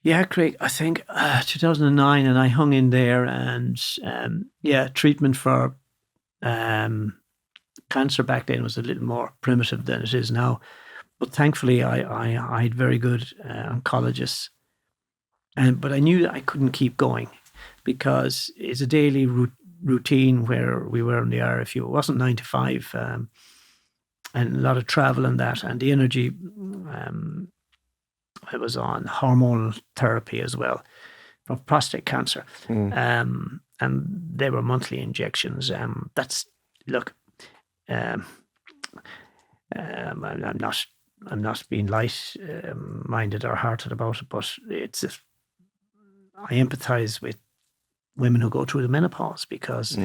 Yeah, Craig, I think 2009, and I hung in there, and treatment for um, cancer back then was a little more primitive than it is now. But thankfully, I had very good oncologists, but I knew that I couldn't keep going because it's a daily routine where we were in the RFU. It wasn't 9 to 5, and a lot of travel and that, and the energy. I was on hormonal therapy as well for prostate cancer, and they were monthly injections. Look, um, I'm not being light minded or hearted about it, but I empathise with women who go through the menopause because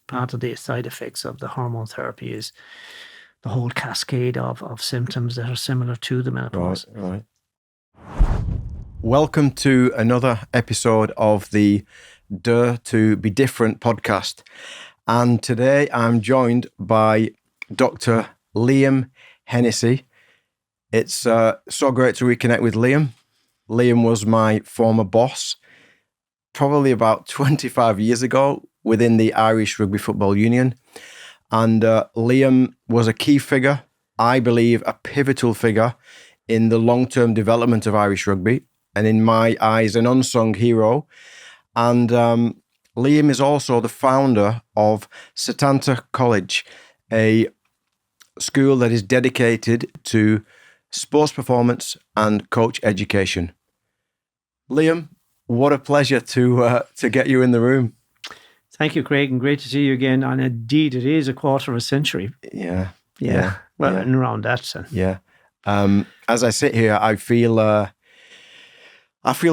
part of the side effects of the hormone therapy is the whole cascade of symptoms that are similar to the menopause. Right. Welcome to another episode of the Dare to Be Different podcast. And today I'm joined by Dr. Liam Hennessy. It's so great to reconnect with Liam. Liam was my former boss, probably about 25 years ago within the Irish Rugby Football Union. And Liam was a key figure, I believe a pivotal figure in the long-term development of Irish rugby, and in my eyes, an unsung hero. And Liam is also the founder of Setanta College, a school that is dedicated to sports performance and coach education. Liam, what a pleasure to get you in the room. Thank you, Craig, and great to see you again. And indeed, it is a quarter of a century. Yeah. Well, and around that. So. Yeah. As I sit here, I feel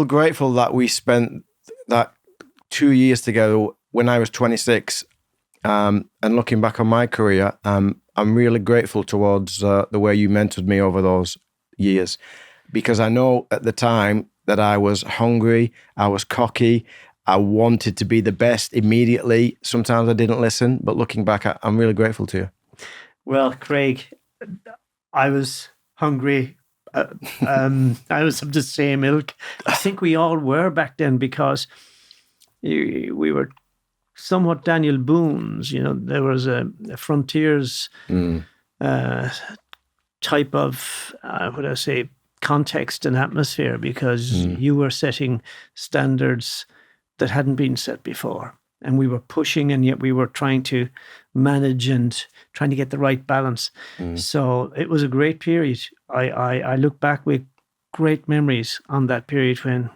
grateful that we spent that 2 years together when I was 26. And looking back on my career, I'm really grateful towards the way you mentored me over those years, because I know at the time that I was hungry, I was cocky, I wanted to be the best immediately. Sometimes I didn't listen, but looking back, I'm really grateful to you. Well, Craig, I was hungry. I was of the same ilk. I think we all were back then because we were somewhat Daniel Boone's. You know, there was a frontiers type of, context and atmosphere because you were setting standards that hadn't been set before. And we were pushing, and yet we were trying to manage and trying to get the right balance. So it was a great period. I look back with great memories on that period when,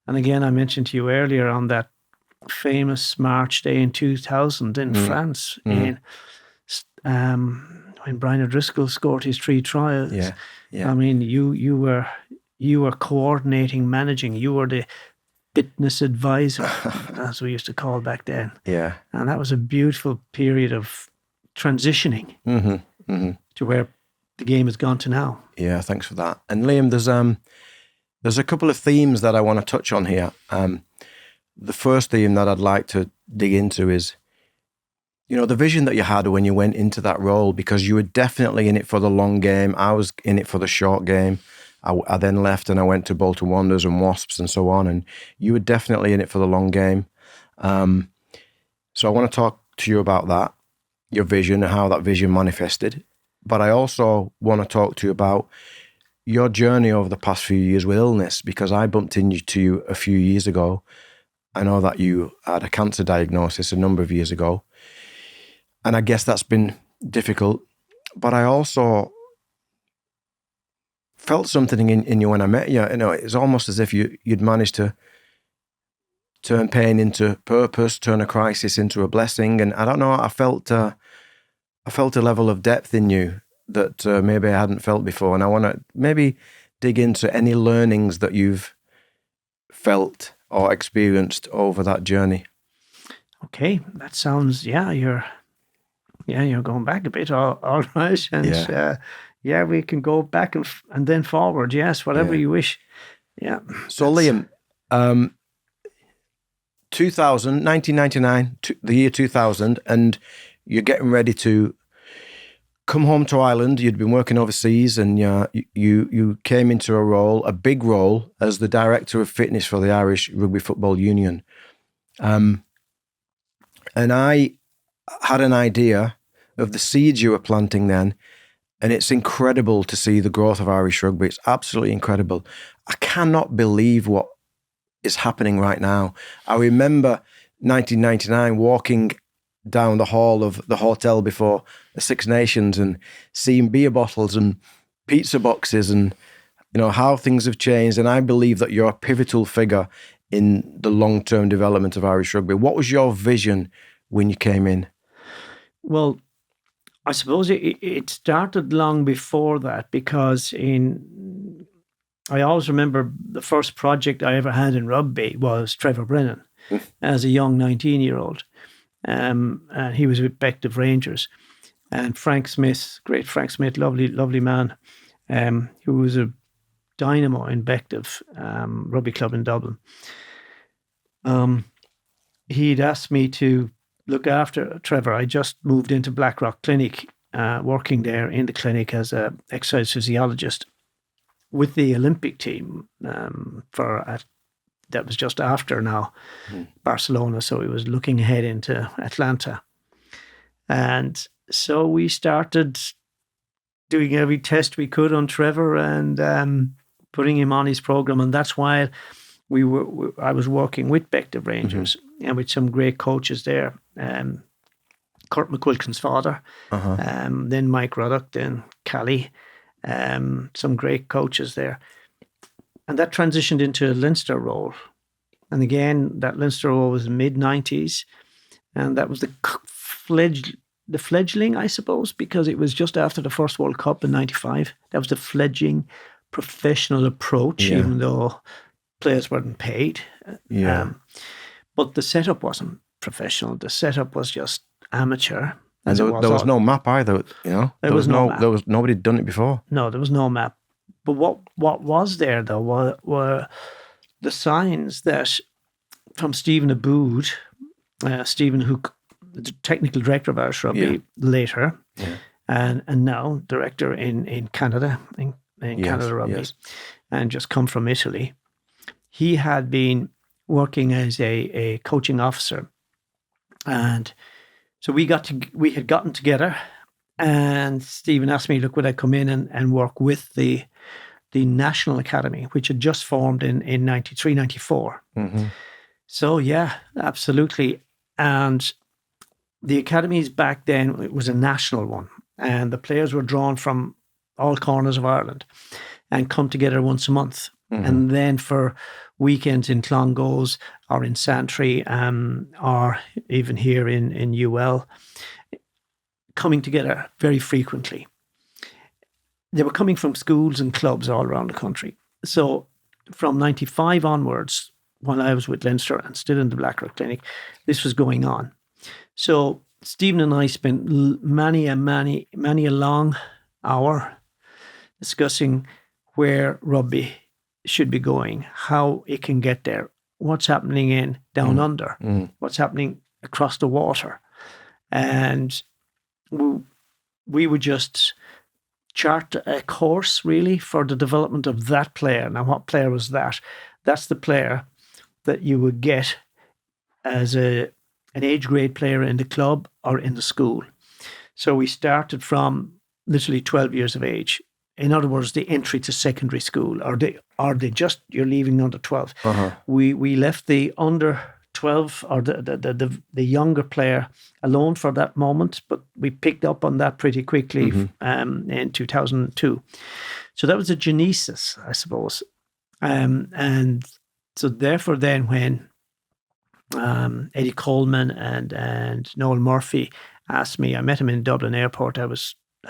and again, I mentioned to you earlier on that famous March day in 2000 in France, when Brian O'Driscoll scored his 3 tries. Yeah. I mean, you were coordinating, managing. You were the fitness advisor, as we used to call back then. Yeah. And that was a beautiful period of transitioning to where the game has gone to now. Yeah, thanks for that. And Liam, there's a couple of themes that I want to touch on here. The first theme that I'd like to dig into is, you know, the vision that you had when you went into that role, because you were definitely in it for the long game. I was in it for the short game. I then left and I went to Bolton Wanderers and Wasps and so on, and you were definitely in it for the long game. So I want to talk to you about that, your vision and how that vision manifested. But I also want to talk to you about your journey over the past few years with illness, because I bumped into you a few years ago. I know that you had a cancer diagnosis a number of years ago, and I guess that's been difficult. But I also felt something in you when I met you. You know, it's almost as if you'd managed to turn pain into purpose, turn a crisis into a blessing. And I don't know, I felt a level of depth in you that maybe I hadn't felt before. And I want to maybe dig into any learnings that you've felt or experienced over that journey. Okay, that sounds, you're going back a bit, all right. And we can go back and then forward. Yes, whatever you wish. Yeah. So Liam, 1999, the year 2000, and you're getting ready to come home to Ireland. You'd been working overseas, and you came into a big role, as the director of fitness for the Irish Rugby Football Union. And I had an idea of the seeds you were planting then, and it's incredible to see the growth of Irish rugby. It's absolutely incredible. I cannot believe what is happening right now. I remember 1999 walking down the hall of the hotel before the Six Nations and seeing beer bottles and pizza boxes, and how things have changed. And I believe that you're a pivotal figure in the long-term development of Irish rugby. What was your vision when you came in? Well, I suppose it started long before that, because I always remember the first project I ever had in rugby was Trevor Brennan as a young 19-year-old. And he was with Bective Rangers. And Frank Smith, great Frank Smith, lovely man, who was a dynamo in Bective Rugby Club in Dublin. He'd asked me to look after Trevor. I just moved into Blackrock Clinic, working there in the clinic as an exercise physiologist with the Olympic team that was just after now Barcelona. So he was looking ahead into Atlanta. And so we started doing every test we could on Trevor and putting him on his program. And that's why I was working with Bective Rangers and with some great coaches there. Kurt McQuilkin's father, then Mike Ruddock, then Callie, some great coaches there. And that transitioned into a Leinster role. And again, that Leinster role was mid-90s. And that was the fledgling, I suppose, because it was just after the first World Cup in 95. That was the fledgling professional approach, even though players weren't paid. But the setup wasn't professional. The setup was just amateur. And there was no map either, There was no map. There was nobody had done it before. No, there was no map. But what was there, though, were the signs that from Stephen Abood, Stephen, who the technical director of Irish Rugby later, and now director in Canada, in Canada Rugby, and just come from Italy. He had been working as a coaching officer, and so we had gotten together, and Stephen asked me, look, would I come in and work with the National Academy, which had just formed in 93, 94. So yeah, absolutely. And the academies back then, it was a national one, and the players were drawn from all corners of Ireland and come together once a month. And then for weekends in Clongowes or in Santry, or even here in UL, coming together very frequently. They were coming from schools and clubs all around the country. So from 95 onwards, while I was with Leinster and still in the Blackrock Clinic, this was going on. So Stephen and I spent many a long hour discussing where rugby should be going, how it can get there, what's happening down under, what's happening across the water. And we would just chart a course really for the development of that player. Now, what player was that? That's the player that you would get as an age grade player in the club or in the school. So we started from literally 12 years of age. In other words, the entry to secondary school, or they just, you're leaving under 12. We left the under 12 or the younger player alone for that moment, but we picked up on that pretty quickly in 2002. So that was a genesis, I suppose. And so therefore then when Eddie Coleman and Noel Murphy asked me, I met him in Dublin Airport. I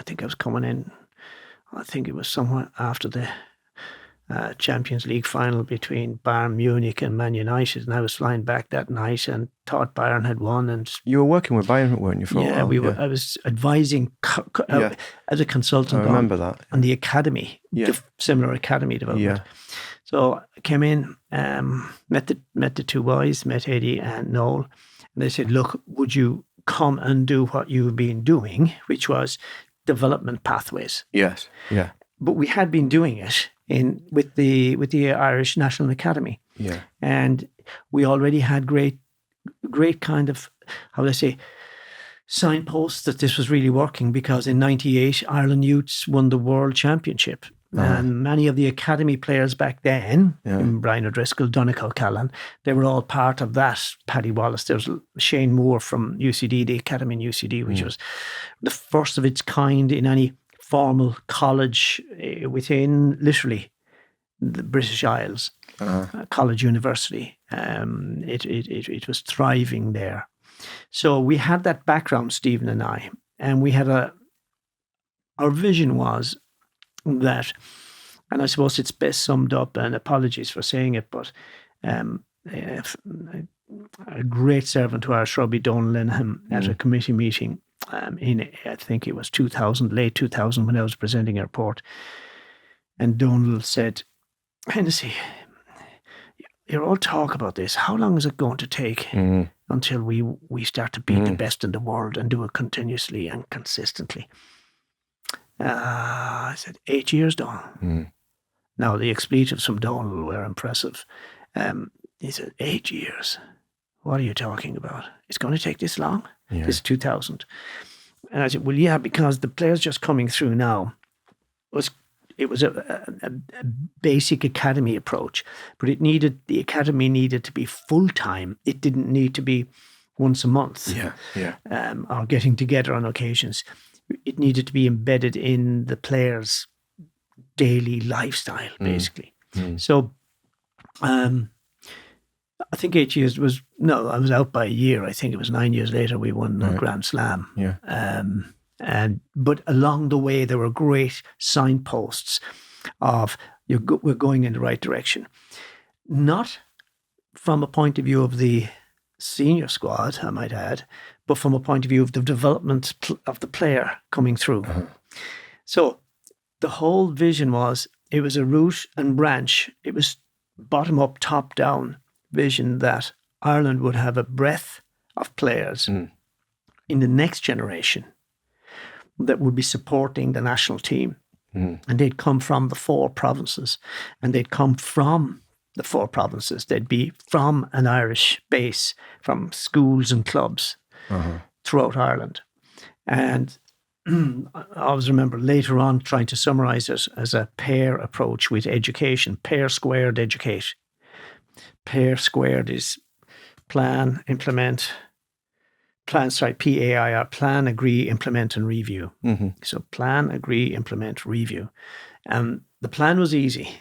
think I was coming in, I think it was somewhere after the Champions League final between Bayern Munich and Man United, and I was flying back that night and thought Bayern had won. And you were working with Bayern, weren't you? For a while? I was advising as a consultant. I remember that on the academy, the similar academy development. So I came in, met the two boys, met Eddie and Noel, and they said, "Look, would you come and do what you've been doing, which was development pathways. Yes. Yeah. But we had been doing it with the Irish National Academy. Yeah. And we already had great kind of, how would I say, signposts that this was really working, because in 98, Ireland Youths won the World Championship. And many of the academy players back then, Brian O'Driscoll, Donegal Callan, they were all part of that. Paddy Wallace, there was Shane Moore from UCD, the academy in UCD, which was the first of its kind in any formal college within literally the British Isles, college university. It was thriving there. So we had that background, Stephen and I, and we had our vision was that, and I suppose it's best summed up, and apologies for saying it, but a great servant to Irish rugby, Donal Linehan, at a committee meeting in, I think it was late 2000, when I was presenting a report, and Donal said, Hennessy, you're all talk about this. How long is it going to take until we start to beat the best in the world and do it continuously and consistently? I said, 8 years, Donal. Now, the expletives from Donal were impressive. He said, 8 years? What are you talking about? It's going to take this long? Yeah. This is 2000. And I said, well, yeah, because the players just coming through now, it was a basic academy approach, but the academy needed to be full-time. It didn't need to be once a month or getting together on occasions. It needed to be embedded in the players' daily lifestyle, basically. So I think 8 years I was out by a year. I think it was 9 years later we won the Grand Slam. But along the way, there were great signposts of we're going in the right direction. Not from a point of view of the senior squad, I might add, but from a point of view of the development of the player coming through. So the whole vision was, it was a root and branch. It was bottom up, top down vision that Ireland would have a breadth of players in the next generation that would be supporting the national team. And they'd come from the 4 provinces, and they'd come from the 4 provinces. They'd be from an Irish base, from schools and clubs throughout Ireland. And I always remember later on trying to summarise it as a pair approach with education. Pair squared, educate. Pair squared is plan, implement. PAIR, plan, agree, implement, and review. So plan, agree, implement, review. The plan was easy.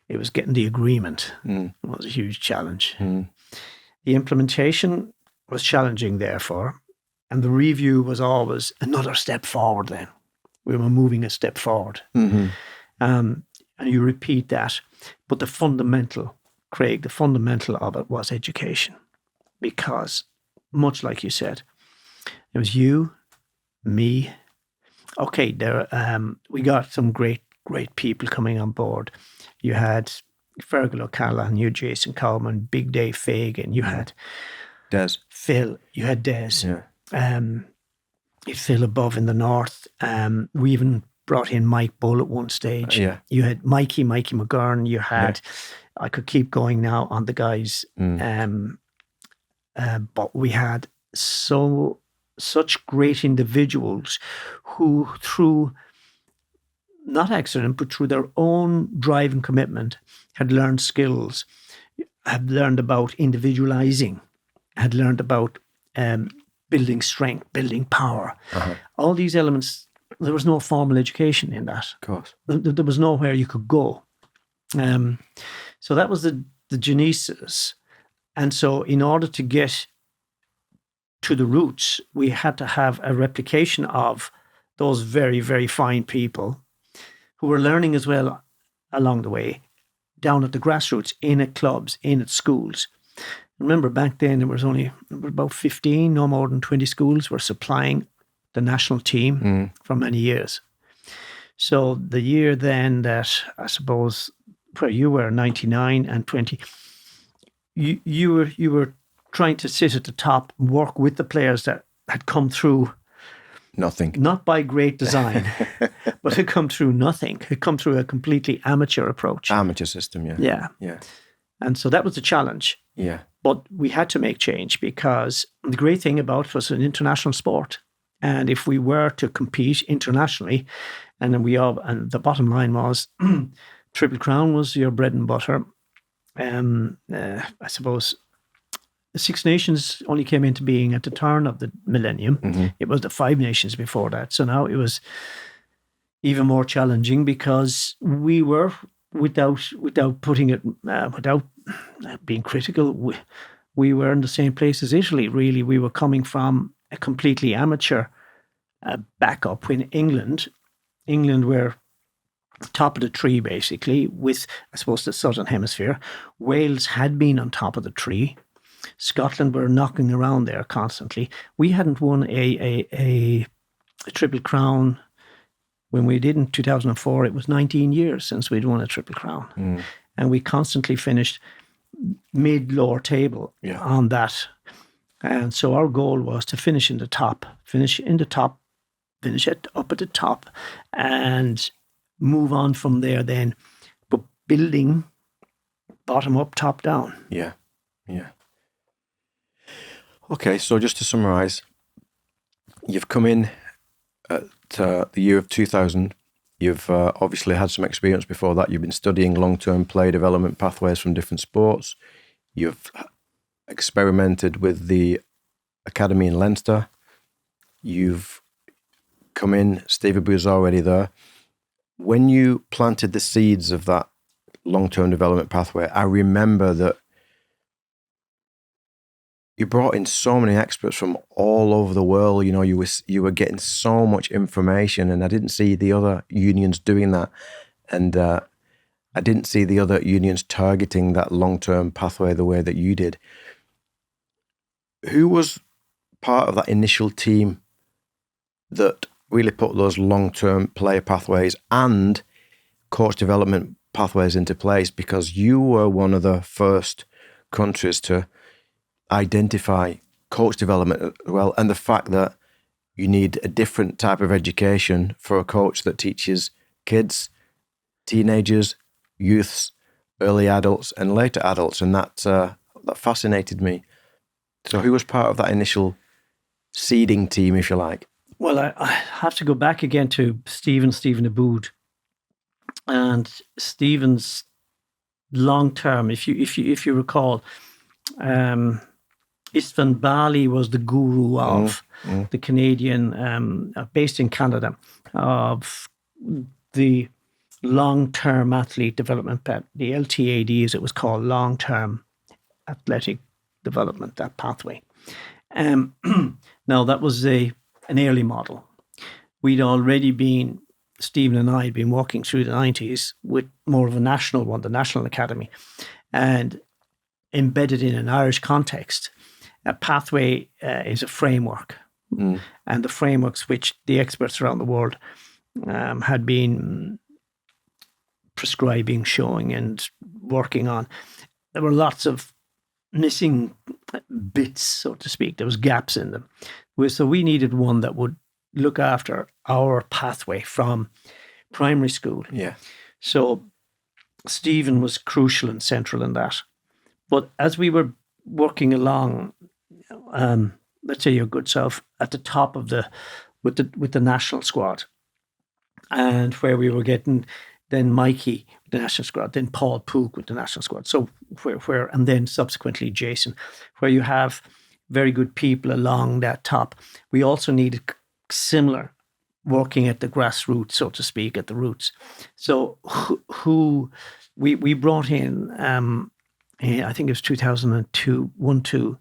It was getting the agreement. It was a huge challenge. The implementation was challenging, therefore, and the review was always another step forward then. We were moving a step forward. And you repeat that. But the fundamental, Craig, the fundamental of it was education. Because, much like you said, it was you, me. Okay, we got some great people coming on board. You had Fergal O'Callaghan, you had Jason Cowman, Big Dave Fagan, you had Des. Phil, you had Des. Phil above in the north. We even brought in Mike Bull at one stage. You had Mikey McGurn, you had, I could keep going now on the guys. But we had such great individuals who, through not accident, but through their own drive and commitment, had learned skills, had learned about individualizing, had learned about building strength, building power. All these elements, there was no formal education in that. Of course. There was nowhere you could go. So that was the genesis. And so in order to get to the roots, we had to have a replication of those very, very fine people who were learning as well along the way, down at the grassroots, in at clubs, in at schools. Remember, back then there were about 15, no more than 20 schools were supplying the national team for many years. So the year then that, I suppose, where you were 99 and 20, you were trying to sit at the top and work with the players that had come through Nothing. Not by great design, but it come through nothing. It come through a completely amateur approach. Amateur system, yeah. Yeah. Yeah. And so that was the challenge. Yeah. But we had to make change because the great thing about it was an international sport. And if we were to compete internationally, and the bottom line was Triple Crown was your bread and butter. I suppose the Six Nations only came into being at the turn of the millennium. Mm-hmm. It was the Five Nations before that. So now it was even more challenging because we were, without putting it, without being critical, we were in the same place as Italy, really. We were coming from a completely amateur backup when England were top of the tree, basically, with, I suppose, the Southern Hemisphere. Wales had been on top of the tree. Scotland were knocking around there constantly. We hadn't won a Triple Crown when we did in 2004. It was 19 years since we'd won a Triple Crown. Mm. And we constantly finished mid-lower table on that. And so our goal was to finish it up at the top, and move on from there then, but building bottom up, top down. Yeah, yeah. Okay, so just to summarise, you've come in at the year of 2000. You've obviously had some experience before that. You've been studying long-term player development pathways from different sports. You've experimented with the academy in Leinster. You've come in, Stevie was already there. When you planted the seeds of that long-term development pathway, I remember that you brought in so many experts from all over the world. You know, you were getting so much information, and I didn't see the other unions doing that. And I didn't see the other unions targeting that long-term pathway the way that you did. Who was part of that initial team that really put those long-term player pathways and coach development pathways into place? Because you were one of the first countries to identify coach development as well, and the fact that you need a different type of education for a coach that teaches kids, teenagers, youths, early adults, and later adults, and that fascinated me. So who was part of that initial seeding team, if you like? Well, I have to go back again to Stephen Aboud, and Stephen's long term. If you recall, Istvan Bali was the guru of the Canadian, based in Canada, of the long-term athlete development, the LTAD as it was called, long-term athletic development, that pathway. Now that was an early model. We'd already been, Stephen and I had been walking through the 90s with more of a national one, the National Academy, and embedded in an Irish context. A pathway is a framework, and the frameworks which the experts around the world had been prescribing, showing, and working on. There were lots of missing bits, so to speak. There was gaps in them. So we needed one that would look after our pathway from primary school. Yeah. So Stephen was crucial and central in that. But as we were working along, let's say your good self, at the top of with the national squad, and where we were getting then Mikey with the national squad, then Paul Pook with the national squad. So where and then subsequently Jason, where you have very good people along that top. We also needed similar working at the grassroots, so to speak, at the roots. So who we brought in, I think it was 2002,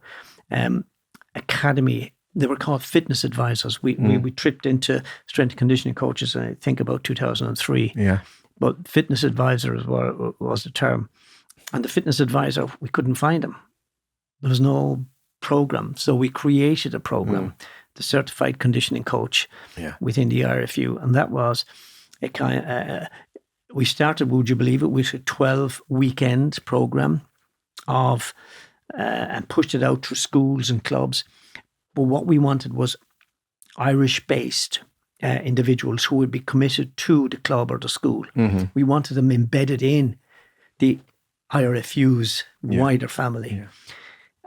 academy. They were called fitness advisors. We tripped into strength and conditioning coaches, I think about 2003. Yeah. But fitness advisors was the term. And the fitness advisor, we couldn't find him. There was no program. So we created a program, the certified conditioning coach within the RFU. And that was a kind we started, would you believe it, with a 12-weekend program of, and pushed it out through schools and clubs. But what we wanted was Irish-based individuals who would be committed to the club or the school. We wanted them embedded in the IRFU's wider family. Yeah.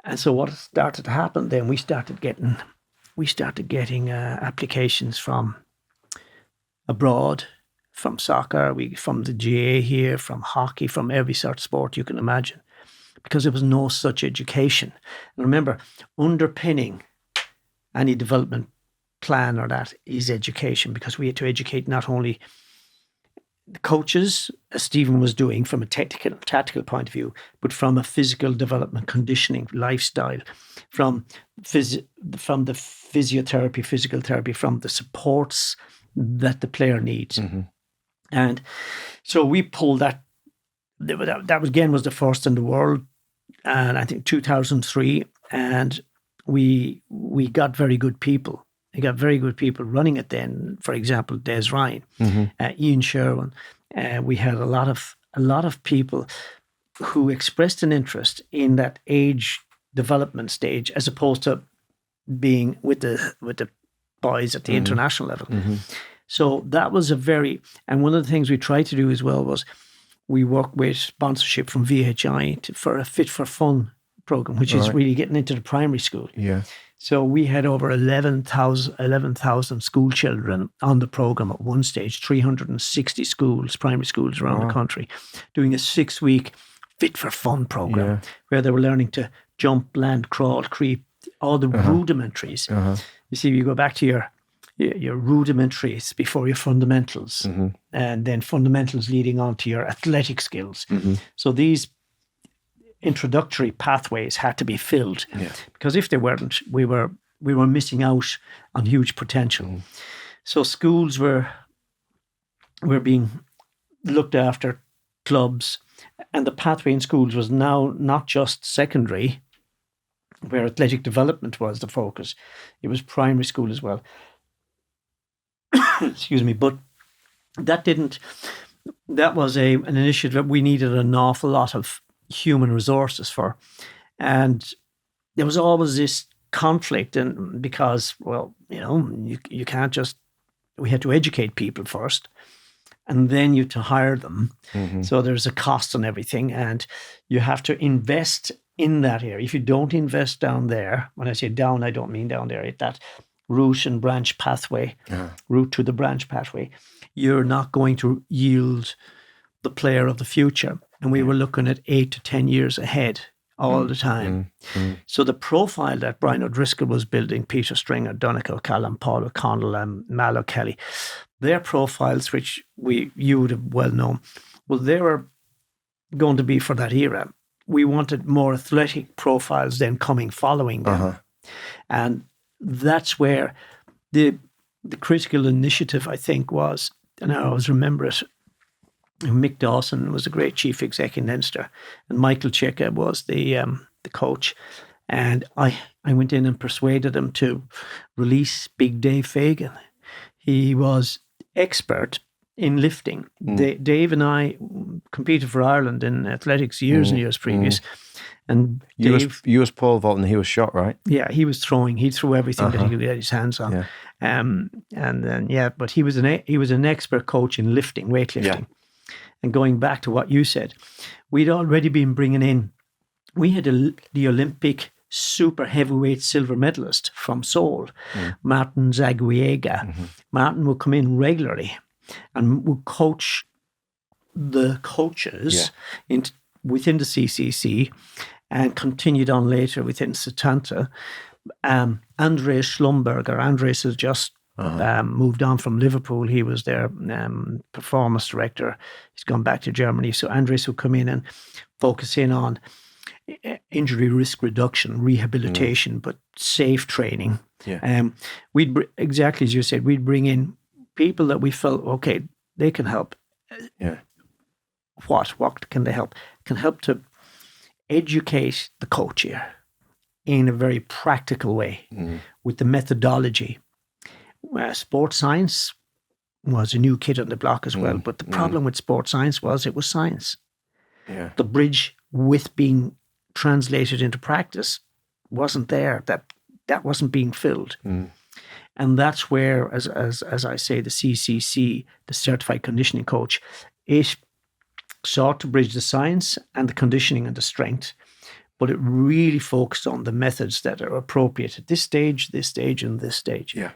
And so what started to happen then, we started getting applications from abroad, from soccer, from the GA here, from hockey, from every sort of sport you can imagine, because there was no such education. And remember, underpinning any development plan or that is education, because we had to educate not only the coaches, as Stephen was doing from a tactical point of view, but from a physical development, conditioning, lifestyle, from the physiotherapy, physical therapy, from the supports that the player needs. And so we pulled that. That was, again, was the first in the world, and I think 2003, and we got very good people. We got very good people running it then. For example, Des Ryan, Ian Sherwin. We had a lot of people who expressed an interest in that age development stage, as opposed to being with the boys at the international level. So that was and one of the things we tried to do as well was we worked with sponsorship from VHI for a Fit for Fun program, which is really getting into the primary school. Yeah. So we had over 11,000 school children on the program at one stage, 360 schools, primary schools around the country, doing a 6-week Fit for Fun program where they were learning to jump, land, crawl, creep, all the rudimentaries. You see, you go back to your rudimentaries before your fundamentals, and then fundamentals leading on to your athletic skills. So these introductory pathways had to be filled, because if they weren't, we were missing out on huge potential. So schools were being looked after, clubs, and the pathway in schools was now not just secondary, where athletic development was the focus. It was primary school as well. Excuse me, but that was an initiative that we needed an awful lot of human resources for. And there was always this conflict, and because, well, you can't just, we had to educate people first, and then you to hire them. So there's a cost on everything, and you have to invest in that area. If you don't invest down there, when I say down, I don't mean down there, at that route and branch pathway, route to the branch pathway, you're not going to yield the player of the future. And we were looking at 8 to 10 years ahead all the time. So the profile that Brian O'Driscoll was building, Peter Stringer, Donegal, Callum, Paul O'Connell, and Mallow Kelly, their profiles, which you would have well known, well, they were going to be for that era. We wanted more athletic profiles then following them. And that's where the critical initiative, I think, was, and I always remember it, Mick Dawson was a great chief exec in Leinster, and Michael Cheka was the coach. And I went in and persuaded him to release Big Dave Fagan. He was expert in lifting. Dave and I competed for Ireland in athletics years and years previous. And Dave, you was pole vaulting, he was shot, right? Yeah, he was throwing. He threw everything that he could get his hands on. And then but he was an expert coach in lifting, weightlifting. And going back to what you said, we'd already been bringing in. We had the Olympic super heavyweight silver medalist from Seoul, Martin Zaguiega. Martin would come in regularly and would coach the coaches within the CCC, and continued on later within Setanta. Andreas Schlumberger. Andreas has just moved on from Liverpool. He was their performance director. He's gone back to Germany. So Andreas will come in and focus in on injury risk reduction, rehabilitation, but safe training. We'd exactly as you said, we'd bring in people that we felt, okay, they can help. What can they help? Can help to educate the coach here in a very practical way with the methodology. Sports science was a new kid on the block as well, but the problem with sports science was it was science. The bridge with being translated into practice wasn't there. That wasn't being filled. And that's where, as I say, the CCC, the Certified Conditioning Coach, it sought to bridge the science and the conditioning and the strength, but it really focused on the methods that are appropriate at this stage, and this stage. Yeah.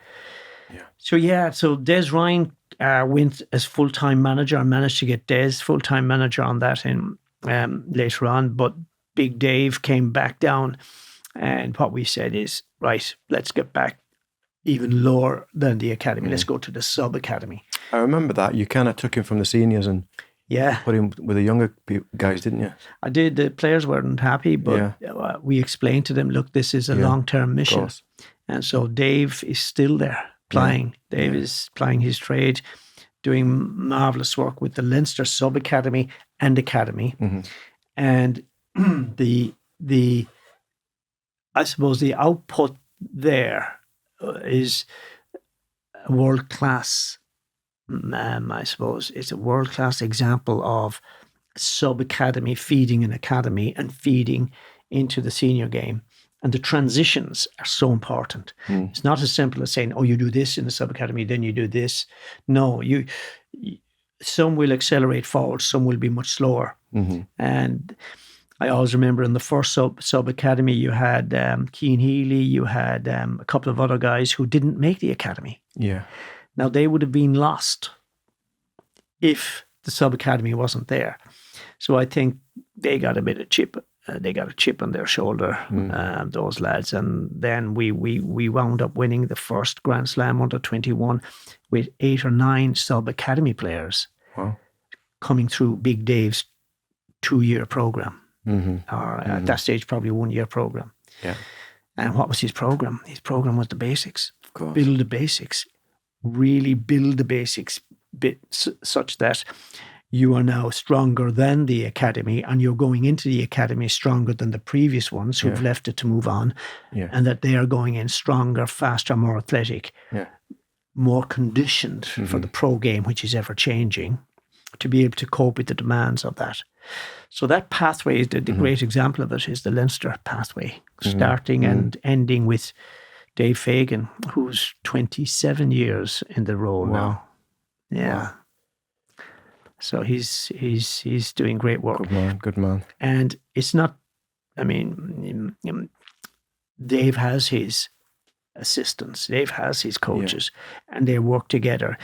So Des Ryan went as full-time manager. I managed to get Des full-time manager on that in later on, but Big Dave came back down, and what we said is, right, let's get back even lower than the academy. Let's go to the sub-academy. I remember that. You kind of took him from the seniors and put him with the younger guys, didn't you? I did. The players weren't happy, but we explained to them, look, this is a long-term mission. And so Dave is still there plying. Dave is plying his trade, doing marvellous work with the Leinster sub-academy and academy. And I suppose the output there is world-class. I suppose it's a world-class example of sub-academy feeding an academy and feeding into the senior game. And the transitions are so important. It's not as simple as saying, oh, you do this in the sub-academy, then you do this. No, some will accelerate forward, some will be much slower. And I always remember in the first sub-academy, you had Cian Healy, you had a couple of other guys who didn't make the academy. Yeah. Now, they would have been lost if the sub-academy wasn't there. So I think they got a bit of chip. They got a chip on their shoulder, those lads. And then we wound up winning the first Grand Slam under 21 with 8 or 9 sub-academy players coming through Big Dave's 2-year program. Or at that stage, probably 1-year program. Yeah. And what was his program? His program was the basics. Of course. Build the basics. Really build the basics such that you are now stronger than the academy, and you're going into the academy stronger than the previous ones who've left it to move on, and that they are going in stronger, faster, more athletic, more conditioned for the pro game, which is ever changing, to be able to cope with the demands of that. So that pathway, the great example of it is the Leinster pathway, starting and ending with Dave Fagan, who's 27 years in the role now. Yeah. Wow. So he's doing great work. Good man. And it's not, I mean, Dave has his assistants, Dave has his coaches, and they work together,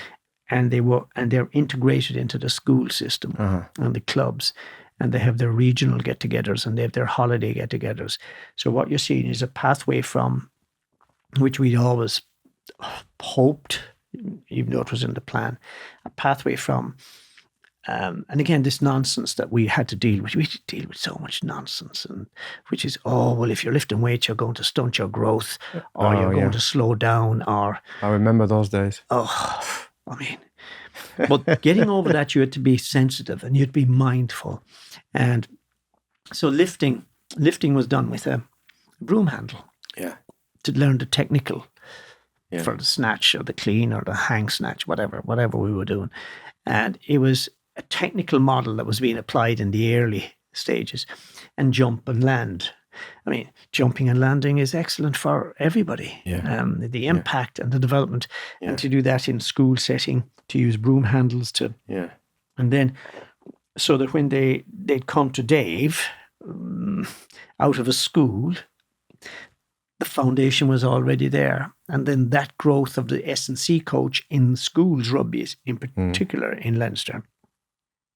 and they're integrated into the school system and the clubs, and they have their regional get-togethers and they have their holiday get-togethers. So what you're seeing is a pathway from which we'd always hoped, even though it was in the plan, a pathway from. And again, this nonsense that we had to deal with, we had to deal with so much nonsense, and which is, if you're lifting weights, you're going to stunt your growth, or you're going to slow down, or... I remember those days. But getting over that, you had to be sensitive and you had to be mindful. And so lifting was done with a broom handle. Yeah. To learn the technical for the snatch or the clean or the hang snatch, whatever we were doing. And it was a technical model that was being applied in the early stages. And jump and land. I mean, jumping and landing is excellent for everybody. Yeah. The impact and the development. Yeah. And to do that in school setting, to use broom handles to... Yeah. And then, so that when they'd come to Dave, out of a school, the foundation was already there. And then that growth of the S&C coach in schools rugby, in particular in Leinster,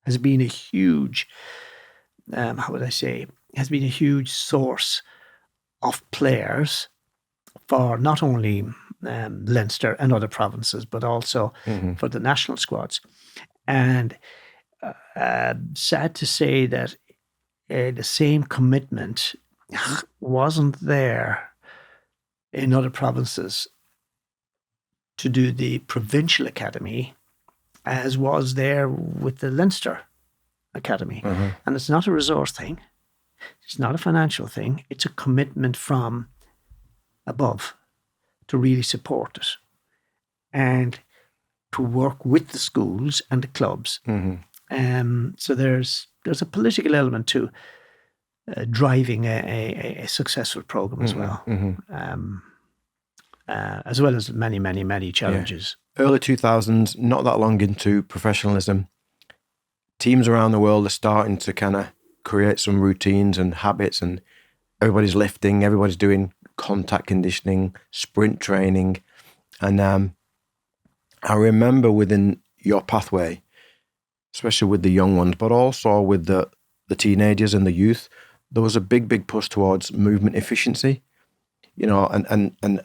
has been a huge, has been a huge source of players for not only Leinster and other provinces, but also for the national squads. And sad to say that the same commitment wasn't there in other provinces to do the provincial academy as was there with the Leinster academy. And it's not a resource thing. It's not a financial thing. It's a commitment from above to really support it and to work with the schools and the clubs. So there's a political element to driving a successful program as well. as well as many, many, many challenges. Early 2000s, not that long into professionalism, teams around the world are starting to kind of create some routines and habits, and everybody's lifting, everybody's doing contact conditioning, sprint training. And I remember within your pathway, especially with the young ones, but also with the teenagers and the youth, there was a big push towards movement efficiency, and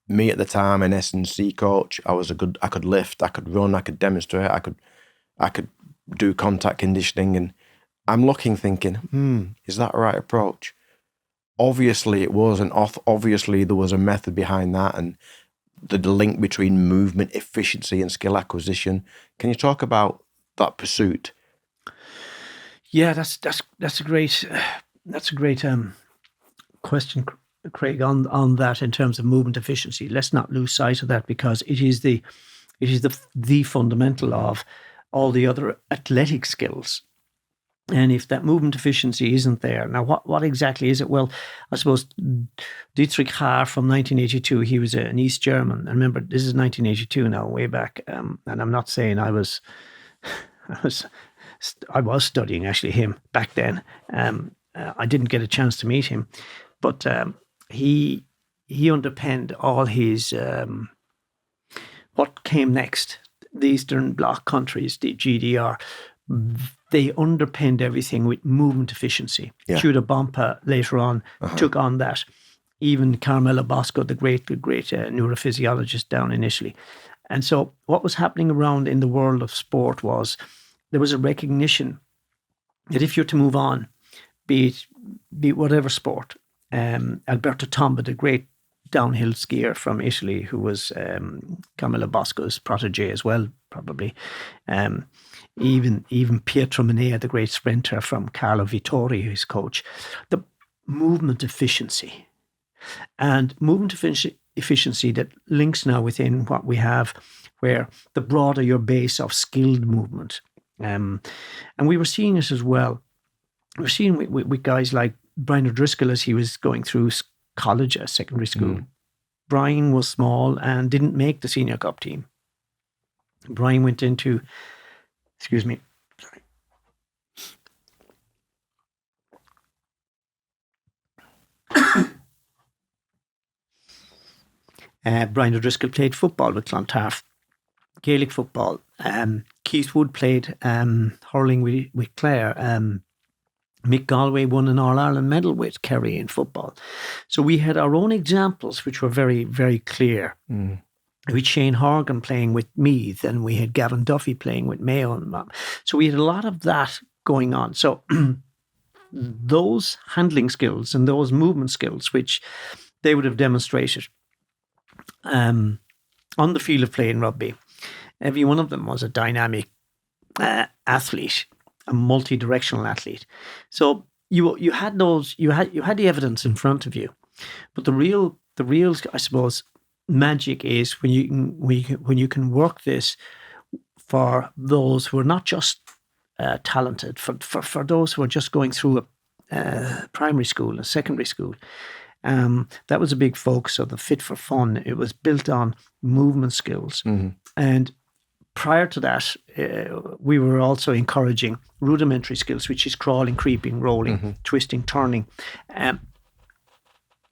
me at the time, an S&C coach, I could lift, I could run, I could demonstrate, I could do contact conditioning, and I'm looking thinking, is that the right approach? Obviously it was, and obviously there was a method behind that, and the link between movement efficiency and skill acquisition. Can you talk about that pursuit? Yeah, that's a great question, Craig, on that in terms of movement efficiency. Let's not lose sight of that, because it is the fundamental of all the other athletic skills. And if that movement efficiency isn't there, now what exactly is it? Well, I suppose Dietrich Haar from 1982, he was an East German. And remember, this is 1982 now, way back. And I'm not saying I was studying actually him back then. I didn't get a chance to meet him, but he underpinned all his what came next. The Eastern Bloc countries, the GDR, they underpinned everything with movement efficiency. Yeah. Judah Bompa later on took on that. Even Carmelo Bosco, the great neurophysiologist down in Italy. And so what was happening around in the world of sport was there was a recognition that if you're to move on, be it whatever sport, Alberto Tomba, the great downhill skier from Italy, who was Carmelo Bosco's protege as well, probably. Even Pietro Manea, the great sprinter from Carlo Vittori, his coach. The movement efficiency. And movement efficiency that links now within what we have, where the broader your base of skilled movement. And we were seeing it as well. We're seeing with guys like Brian O'Driscoll as he was going through college, secondary school. Brian was small and didn't make the senior cup team. Brian went into, sorry. Brian O'Driscoll played football with Clontarf, Gaelic football. Keith Wood played hurling with Clare. Mick Galway won an All-Ireland medal with Kerry in football. So we had our own examples, which were very, very clear. With Shane Horgan playing with Meath, and we had Gavin Duffy playing with Mayo. So we had a lot of that going on. So those handling skills and those movement skills, which they would have demonstrated on the field of play in rugby, every one of them was a dynamic athlete, a multi-directional athlete. So you had the evidence in front of you, but the real I suppose magic is when you can work this for those who are not just talented, for those who are just going through a primary school, a secondary school. That was a big focus of the Fit for Fun. It was built on movement skills. And prior to that, we were also encouraging rudimentary skills, which is crawling, creeping, rolling, twisting, turning.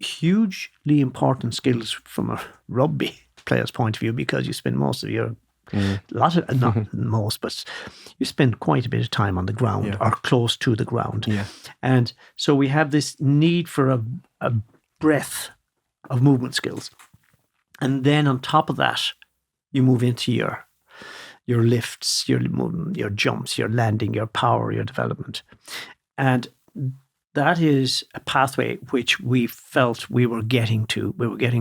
Hugely important skills from a rugby player's point of view, because you spend most of your, not most, but you spend quite a bit of time on the ground or close to the ground. Yeah. And so we have this need for a breadth of movement skills. And then on top of that, you move into your lifts, your jumps, your landing, your power, your development. And that is a pathway which we felt we were getting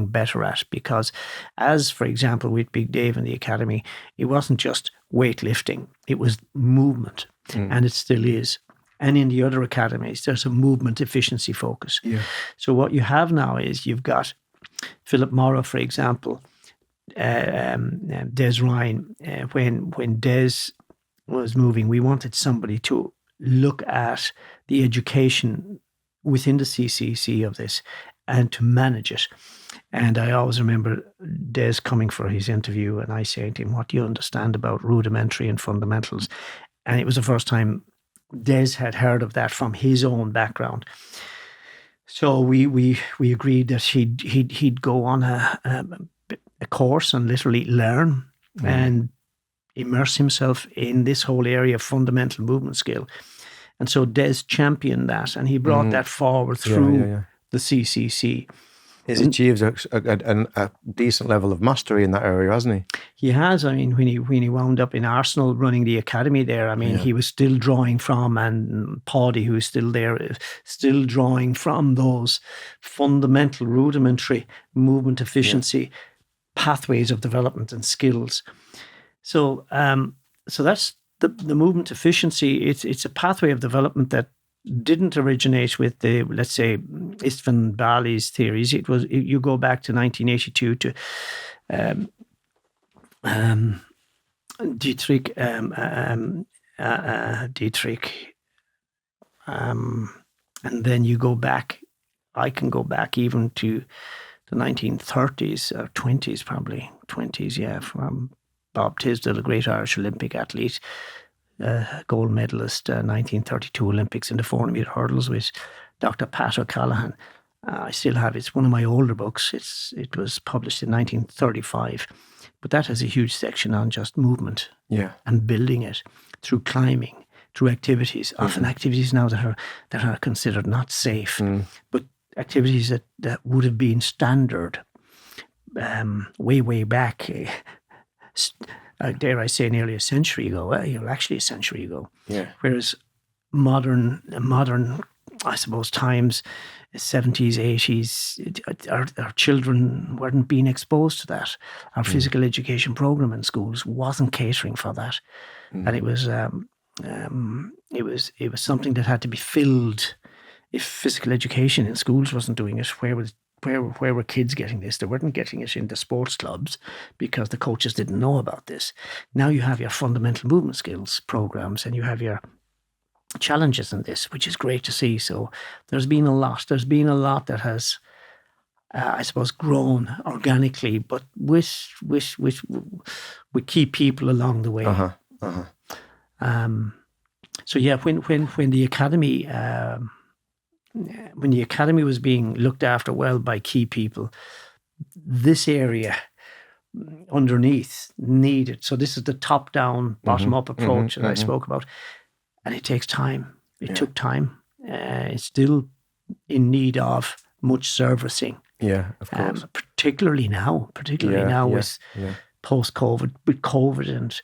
better at, because as, for example, with Big Dave in the academy, it wasn't just weightlifting, it was movement, and it still is. And in the other academies, there's a movement efficiency focus. Yeah. So what you have now is you've got Philip Morrow, for example, Des Ryan. When Des was moving, we wanted somebody to look at the education within the CCC of this and to manage it. And I always remember Des coming for his interview and I saying to him, what do you understand about rudimentary and fundamentals? And it was the first time Des had heard of that from his own background. So we agreed that he'd go on a course and literally learn and immerse himself in this whole area of fundamental movement skill. And so Des championed that, and he brought that forward through the CCC. He's achieved a decent level of mastery in that area, hasn't he? He has. I mean, when he wound up in Arsenal running the academy there, I mean, he was still drawing from, and Paddy, who's still there, still drawing from those fundamental, rudimentary movement efficiency pathways of development and skills. So, so that's the movement efficiency. It's a pathway of development that didn't originate with the, let's say, Istvan Bali's theories. It was, you go back to 1982 to Dietrich, and then you go back, I can go back even to the 1930s or 20s, probably 20s, from Bob Tisdale, a great Irish Olympic athlete, gold medalist, 1932 Olympics in the 400-metre hurdles with Dr. Pat O'Callaghan. I still have it. It's one of my older books. It was published in 1935. But that has a huge section on just movement and building it through climbing, through activities, often activities now that are considered not safe, but activities that would have been standard way back, dare I say, nearly a century ago, actually a century ago. Yeah. Whereas modern, I suppose, times, 70s, 80s, our children weren't being exposed to that. Our physical education program in schools wasn't catering for that, and it was something that had to be filled. If physical education in schools wasn't doing it, where were kids getting this? They weren't getting it in the sports clubs because the coaches didn't know about this. Now you have your fundamental movement skills programs and you have your challenges in this, which is great to see. So there's been a lot. There's been a lot that has, I suppose, grown organically, but with key people along the way. So yeah, when the academy. When the academy was being looked after well by key people, this area underneath needed. So this is the top-down, bottom-up approach that I spoke about. And it takes time. It took time. It's still in need of much servicing. Yeah, of course. Particularly now with post-COVID, with COVID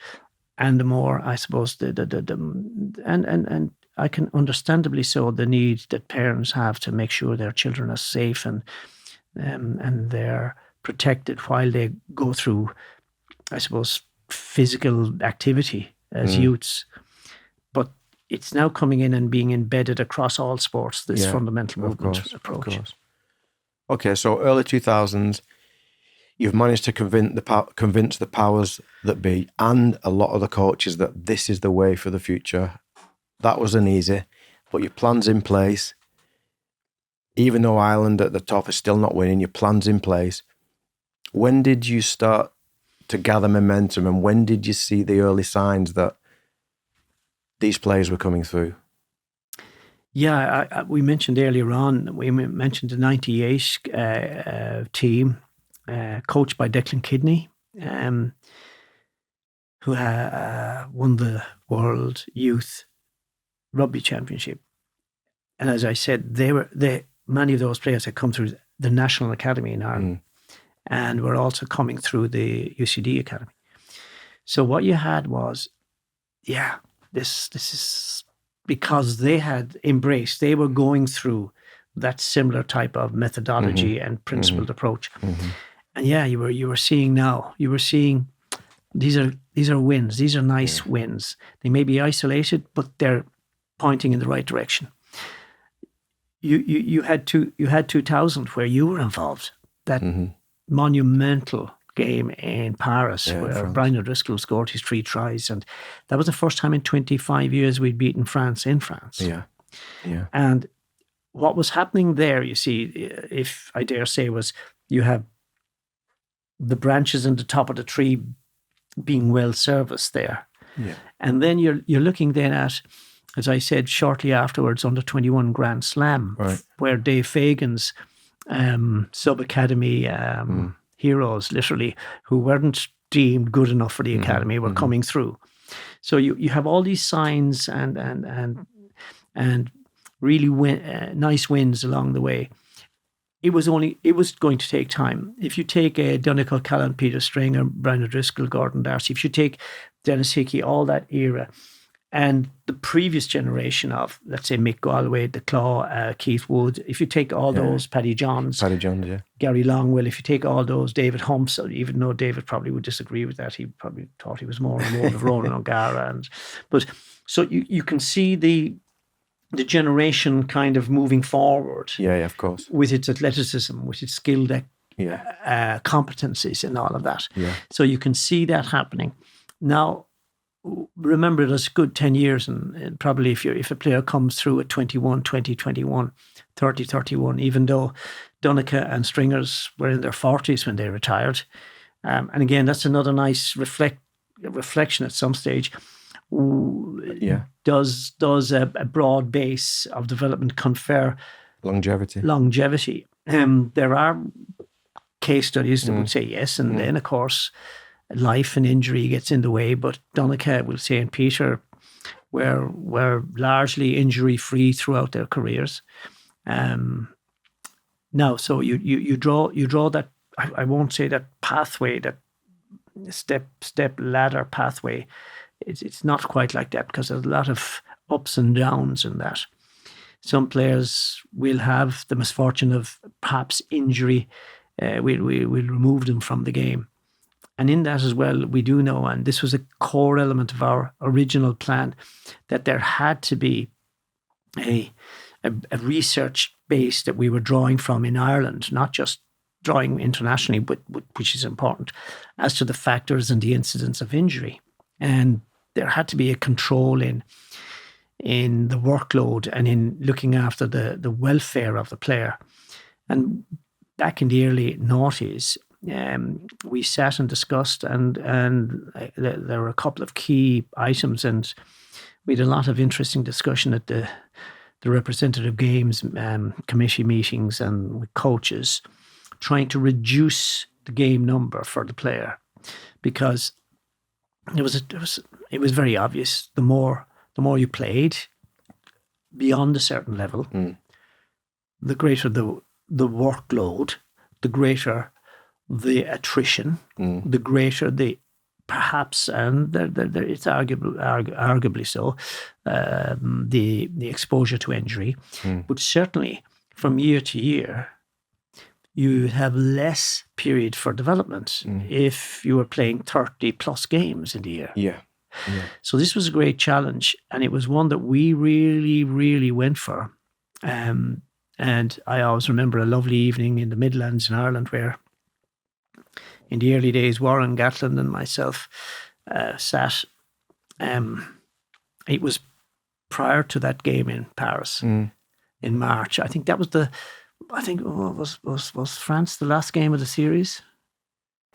and the more, I suppose, and I can understandably so the need that parents have to make sure their children are safe and they're protected while they go through, I suppose, physical activity as youths. But it's now coming in and being embedded across all sports, this fundamental movement approach. Of course. Okay, so early 2000s, you've managed to convince the powers that be and a lot of the coaches that this is the way for the future. That wasn't easy, but your plan's in place. Even though Ireland at the top is still not winning, your plan's in place. When did you start to gather momentum and when did you see the early signs that these players were coming through? Yeah, we mentioned earlier on, we mentioned the 98 team, coached by Declan Kidney, who won the World Youth Rugby Championship. And as I said, many of those players had come through the National Academy in Ireland and were also coming through the UCD Academy. So what you had was, this is because they had embraced, they were going through that similar type of methodology and principled approach. And you were seeing these are wins. These are nice wins. They may be isolated, but they're pointing in the right direction. You had 2000 where you were involved. That monumental game in Paris where France. Brian O'Driscoll scored his 3 tries, and that was the first time in 25 years we'd beaten France in France. And what was happening there, you see, if I dare say, was you have the branches in the top of the tree being well serviced there. Yeah. And then you're looking then at, as I said shortly afterwards, under 21 Grand Slam, Right. where Dave Fagan's sub-academy heroes, literally, who weren't deemed good enough for the academy, were coming through. So you have all these signs and really nice wins along the way. It was going to take time. If you take Donegal, Callan, Peter Stringer, Brian O'Driscoll, Gordon Darcy, if you take Dennis Hickey, all that era, and the previous generation of, let's say, Mick Galway, The Claw, Keith Wood, if you take all those, Paddy Johns, yeah. Gary Longwell, if you take all those, David Humps, even though David probably would disagree with that, he probably thought he was more in the mold of Ronan O'Gara. But so you can see the generation kind of moving forward. Yeah, of course. With its athleticism, with its skill competencies and all of that. Yeah. So you can see that happening. Now, remember, there's a good 10 years, and probably if a player comes through at 21, 20, 21, 30, 31, even though Donica and Stringers were in their 40s when they retired. And again, that's another nice reflection at some stage. Yeah. Does a broad base of development confer longevity? There are case studies that would say yes, and then of course life and injury gets in the way. But Donica, we'll say, and Peter were largely injury free throughout their careers. Now, so you draw that. I won't say that pathway, that step ladder pathway. It's not quite like that, because there's a lot of ups and downs in that. Some players will have the misfortune of perhaps injury. We'll remove them from the game. And in that as well, we do know, and this was a core element of our original plan, that there had to be a research base that we were drawing from in Ireland, not just drawing internationally, but which is important, as to the factors and the incidence of injury. And there had to be a control in the workload and in looking after the welfare of the player. And back in the early noughties, we sat and discussed, and there were a couple of key items, and we had a lot of interesting discussion at the representative games committee meetings and with coaches, trying to reduce the game number for the player, because it was very obvious. The more you played beyond a certain level, the greater the workload, the greater the attrition, the greater the perhaps, and it's arguably so, the exposure to injury. But certainly from year to year, you have less period for development if you were playing 30 plus games in the year. Yeah. So this was a great challenge, and it was one that we really, really went for. And I always remember a lovely evening in the Midlands in Ireland where, in the early days, Warren Gatland and myself sat. It was prior to that game in Paris in March. I think that was was France the last game of the series?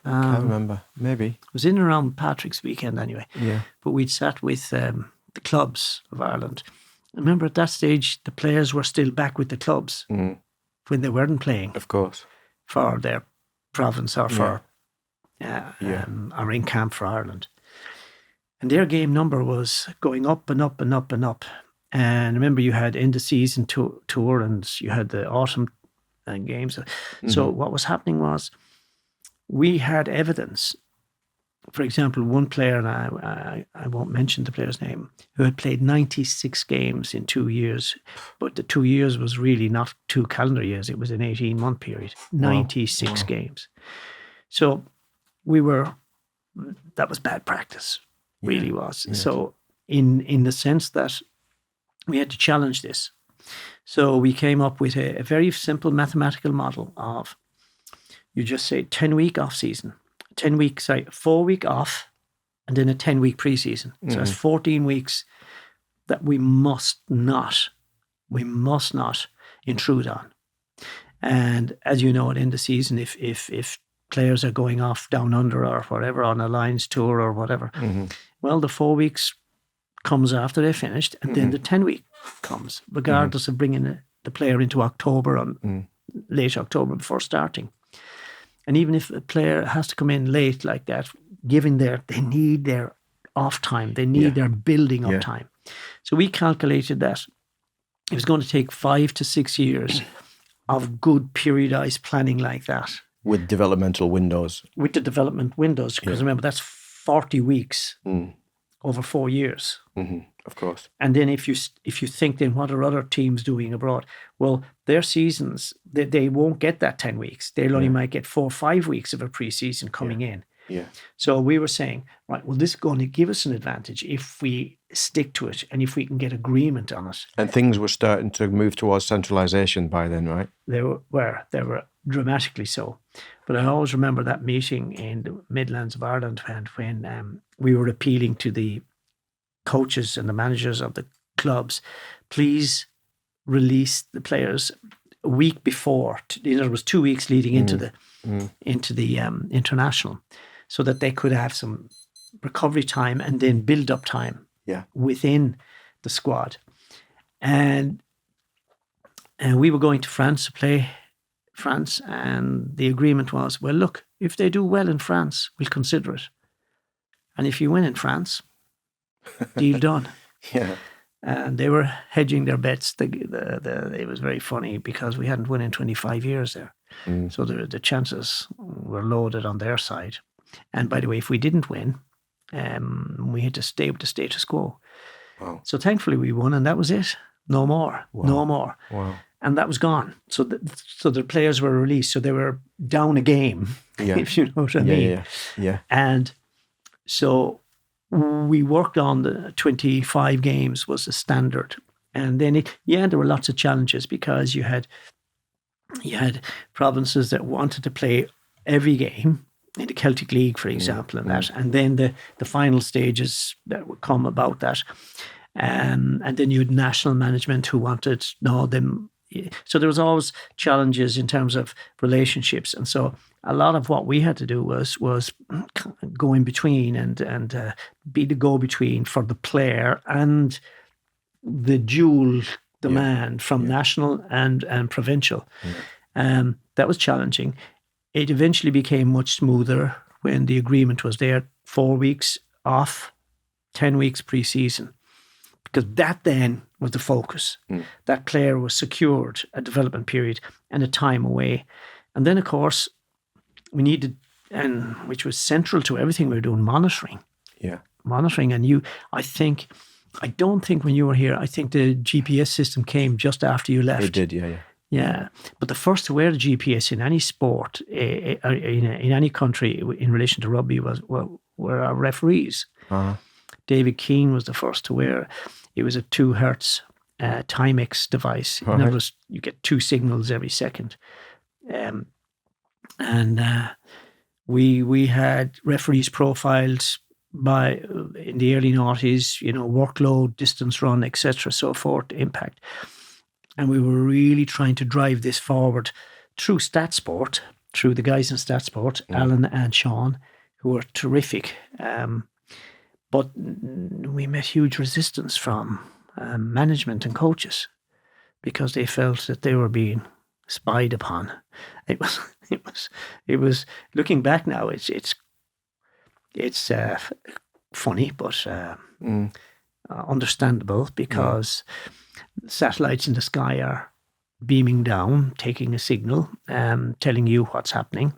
Can't remember. Maybe. It was in and around Patrick's weekend anyway. Yeah. But we'd sat with the clubs of Ireland. I remember at that stage, the players were still back with the clubs when they weren't playing. Of course. For their province or for or in camp for Ireland. And their game number was going up and up and up and up. And remember, you had end of season tour and you had the autumn games. So what was happening was, we had evidence. For example, one player, and I won't mention the player's name, who had played 96 games in 2 years, but the 2 years was really not 2 calendar years, it was an 18-month period, 96 games. So that was bad practice, really was. Yes. So in the sense that we had to challenge this. So we came up with a very simple mathematical model of, you just say 10-week off season, 4-week off, and then a 10-week preseason. So that's 14 weeks that we must not intrude on. And as you know, at the end of the season, if players are going off down under or whatever on a Lions tour or whatever, well, the 4 weeks comes after they finished, and then the 10-week comes, regardless of bringing the player into October on late October before starting. And even if a player has to come in late like that, they need their off time, they need their building up time. So we calculated that it was going to take 5 to 6 years of good periodized planning like that. With developmental windows. With the development windows, because remember, that's 40 weeks over 4 years. Of course. And then if you think then what are other teams doing abroad? Well, their seasons, they won't get that 10 weeks. They'll only might get 4 or 5 weeks of a pre-season coming in. Yeah. So we were saying, right, well, this is going to give us an advantage if we stick to it and if we can get agreement on it. And things were starting to move towards centralisation by then, right? They were dramatically so. But I always remember that meeting in the Midlands of Ireland when we were appealing to the coaches and the managers of the clubs, please release the players a week before. There was 2 weeks leading into the international, so that they could have some recovery time and then build up time within the squad. And we were going to France to play France, and the agreement was, well, look, if they do well in France, we'll consider it. And if you win in France, deal done. Yeah. And they were hedging their bets. It was very funny because we hadn't won in 25 years there. So the chances were loaded on their side. And by the way, if we didn't win, we had to stay with the status quo. Wow. So thankfully we won, and that was it. No more. Wow. No more. Wow. And that was gone. So the players were released. So they were down a game, if you know what I mean. Yeah. And so we worked on the 25 games was the standard. And then, there were lots of challenges because you had provinces that wanted to play every game in the Celtic League, for example, and that. And then the final stages that would come about that. And then you had national management who wanted them. So there was always challenges in terms of relationships. And so a lot of what we had to do was go in between and be the go-between for the player and the dual demand from national and provincial. That was challenging. It eventually became much smoother when the agreement was there, 4 weeks off, 10 weeks pre-season. Because that then was the focus. That player was secured a development period and a time away. And then, of course, we needed, and which was central to everything we were doing, monitoring. Yeah. Monitoring. And I don't think when you were here, I think the GPS system came just after you left. It did, yeah. Yeah. But the first to wear the GPS in any sport, in any country in relation to rugby were our referees. Uh-huh. David Keane was the first to wear. It was a 2 hertz Timex device. In other words, you get 2 signals every second. We had referees profiled in the early noughties, workload, distance run, etc., so forth, impact. And we were really trying to drive this forward through StatSport, through the guys in StatSport, Alan and Sean, who were terrific. But we met huge resistance from management and coaches because they felt that they were being spied upon. It was looking back now. It's funny, but understandable because satellites in the sky are beaming down, taking a signal, telling you what's happening.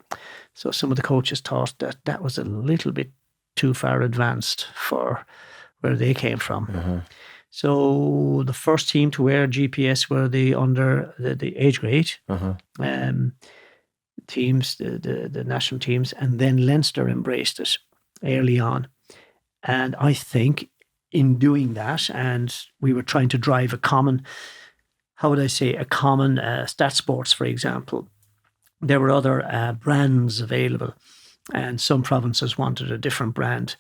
So some of the coaches thought that was a little bit too far advanced for where they came from. Uh-huh. So the first team to wear GPS were the age grade teams, the national teams, and then Leinster embraced it early on. And I think in doing that, and we were trying to drive a common StatSports, for example. There were other brands available, and some provinces wanted a different brand.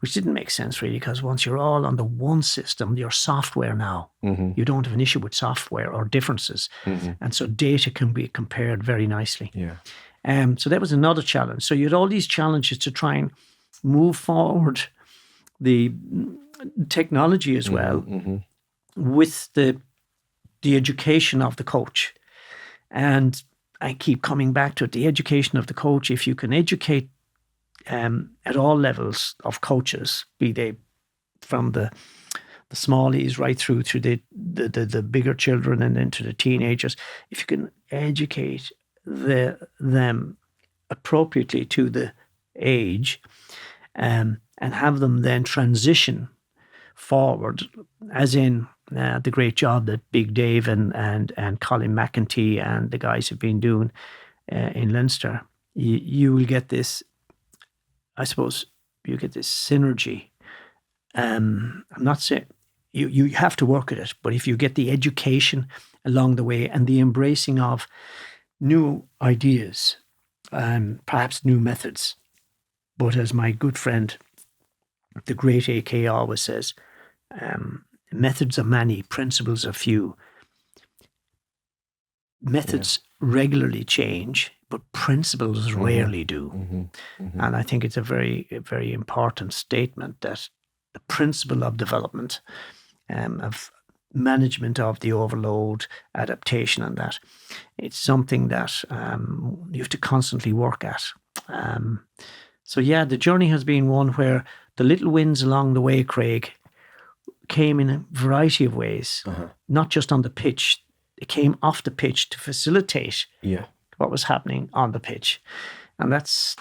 which didn't make sense really, because once you're all on the one system, your software now, you don't have an issue with software or differences. And so data can be compared very nicely. Yeah. So that was another challenge. So you had all these challenges to try and move forward the technology as well with the education of the coach. And I keep coming back to it, the education of the coach. If you can educate at all levels of coaches, be they from the smallies right through to the bigger children and into the teenagers, if you can educate them appropriately to the age and have them then transition forward, as in the great job that Big Dave and Colin McEntee and the guys have been doing in Leinster, you will get this, I suppose, you get this synergy. I'm not saying you have to work at it, but if you get the education along the way and the embracing of new ideas, perhaps new methods, but as my good friend, the great AK, always says, methods are many, principles are few. Methods regularly change, but principles rarely do. And I think it's a very, very important statement that the principle of development, of management of the overload, adaptation and that, it's something that you have to constantly work at. So yeah, the journey has been one where the little wins along the way, Craig, came in a variety of ways, not just on the pitch. It came off the pitch to facilitate what was happening on the pitch. And that's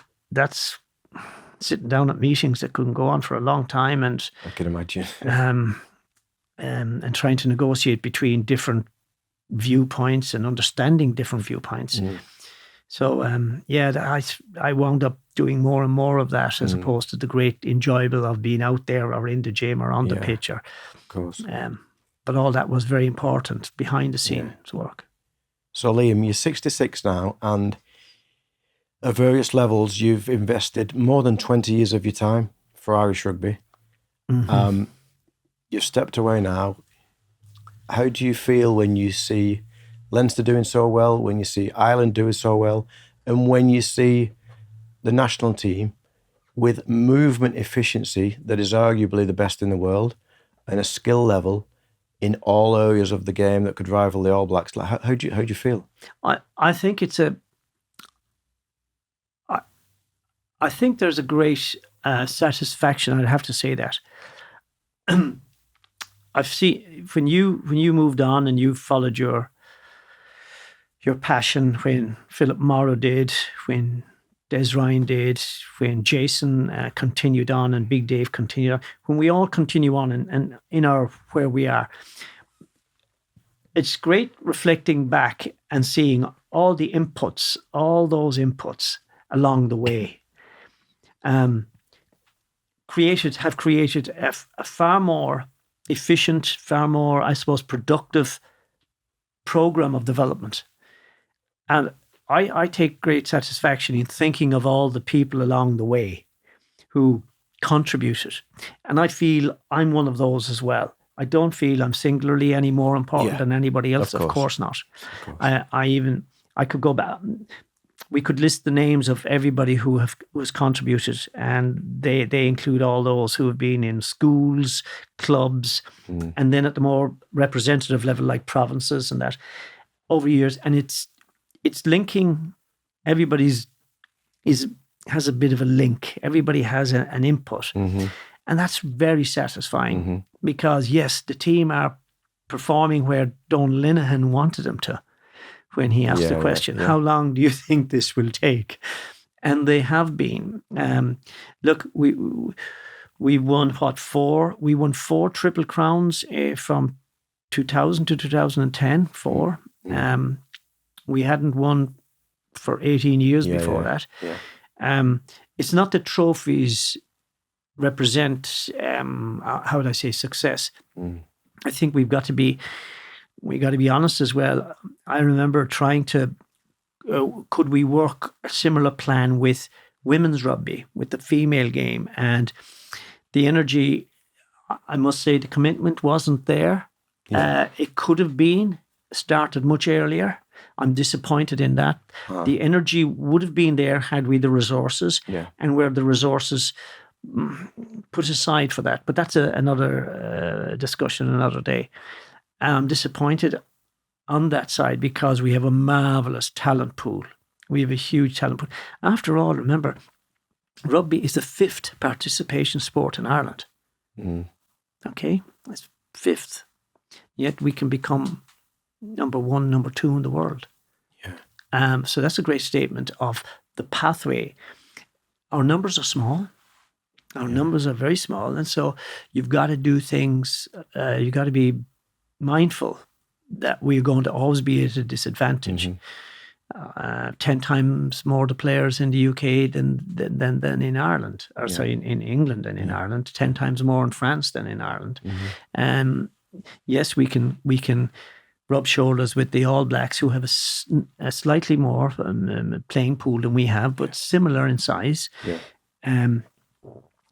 sitting down at meetings that couldn't go on for a long time, and I can imagine. And trying to negotiate between different viewpoints and understanding different viewpoints. So I wound up doing more and more of that, as opposed to the great enjoyable of being out there or in the gym or on the pitch. Of course. But all that was very important behind the scenes work. So Liam, you're 66 now, and at various levels you've invested more than 20 years of your time for Irish rugby. You've stepped away now. How do you feel when you see Leinster doing so well, when you see Ireland doing so well, and when you see the national team with movement efficiency that is arguably the best in the world and a skill level in all areas of the game that could rival the All Blacks? Like, how do you feel? I think it's I think there's a great satisfaction. I'd have to say that. I've seen when you moved on and you followed your passion, when Philip Morrow did, when Des Ryan did, when Jason continued on and Big Dave continued on, when we all continue on and in our where we are, it's great reflecting back and seeing all the inputs, all those inputs along the way, have created a far more efficient, far more, I suppose, productive program of development. And I take great satisfaction in thinking of all the people along the way who contributed. And I feel I'm one of those as well. I don't feel I'm singularly any more important than anybody else. Of course not. I could go back. We could list the names of everybody who has contributed, and they include all those who have been in schools, clubs, and then at the more representative level, like provinces and that, over years. And it's linking. Everybody's has a bit of a link. Everybody has an input, and that's very satisfying because yes, the team are performing where Don Linehan wanted them to. When he asked the question, how long do you think this will take? And they have been. Look, we won four? We won 4 Triple Crowns from 2000 to 2010, 4. We hadn't won for 18 years before that. Yeah. It's not that trophies represent, how would I say, success. I think we got to be honest as well. I remember trying to, could we work a similar plan with women's rugby, with the female game? And the energy, I must say, the commitment wasn't there. Yeah. It could have been started much earlier. I'm disappointed in that. The energy would have been there had we the resources, and where the resources put aside for that. But that's another discussion another day. I'm disappointed on that side because we have a marvellous talent pool. We have a huge talent pool. After all, remember, rugby is the 5th participation sport in Ireland. Okay? It's 5th. Yet we can become number 1, number 2 in the world. Yeah. So that's a great statement of the pathway. Our numbers are small. Our numbers are very small. And so you've got to do things, you've got to be mindful that we're going to always be at a disadvantage. 10 times more the players in the UK than in Ireland, or sorry, in England than in Ireland, 10 times more in France than in Ireland. Yes, we can rub shoulders with the All Blacks, who have a slightly more playing pool than we have, but similar in size.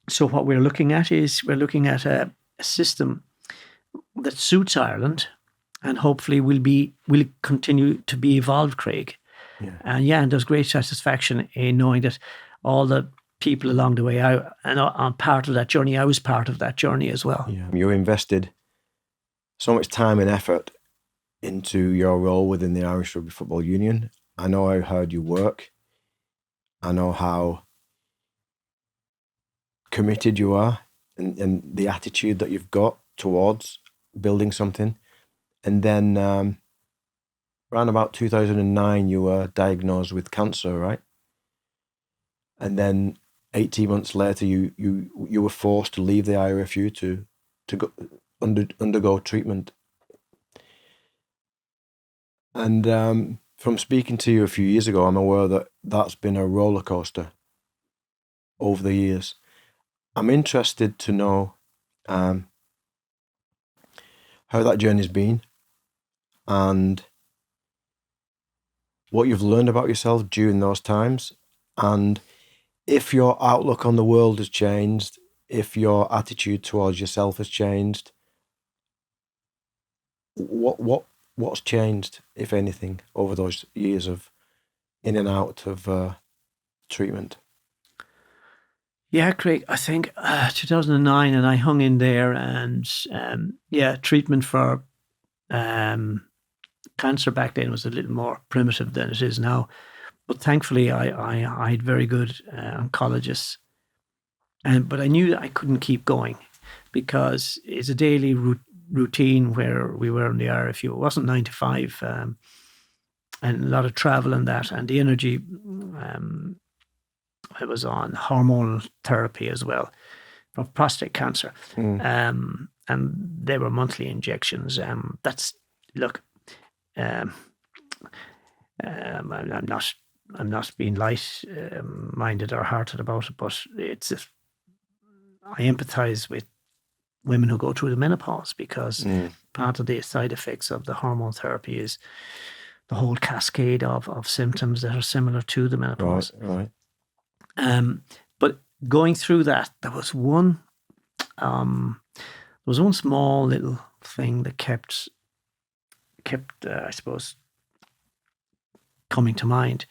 So what we're looking at is a system that suits Ireland, and hopefully will continue to be evolved, Craig. And there's great satisfaction in knowing that all the people along the way, I'm part of that journey. I was part of that journey as well. You invested so much time and effort into your role within the Irish Rugby Football Union. I know how hard you work. I know how committed you are, and the attitude that you've got towards building something. And then around about 2009, you were diagnosed with cancer, right? And then 18 months later, you were forced to leave the IRFU to go undergo treatment. And from speaking to you a few years ago, I'm aware that that's been a roller coaster over the years. I'm interested to know how that journey's been and what you've learned about yourself during those times, and if your outlook on the world has changed, if your attitude towards yourself has changed. What's changed, if anything, over those years of in and out of treatment? Yeah, Craig, I think 2009, and I hung in there, and treatment for cancer back then was a little more primitive than it is now. But thankfully, I had very good oncologists, but I knew that I couldn't keep going because it's a daily routine where we were in the RFU. It wasn't 9 to 5, and a lot of travel and that, and the energy. I was on hormonal therapy as well for prostate cancer, and they were monthly injections. I'm not being light-minded or hearted about it, but I empathise with women who go through the menopause because part of the side effects of the hormone therapy is the whole cascade of symptoms that are similar to the menopause. Right. But going through that, there was one small little thing that kept I suppose coming to mind.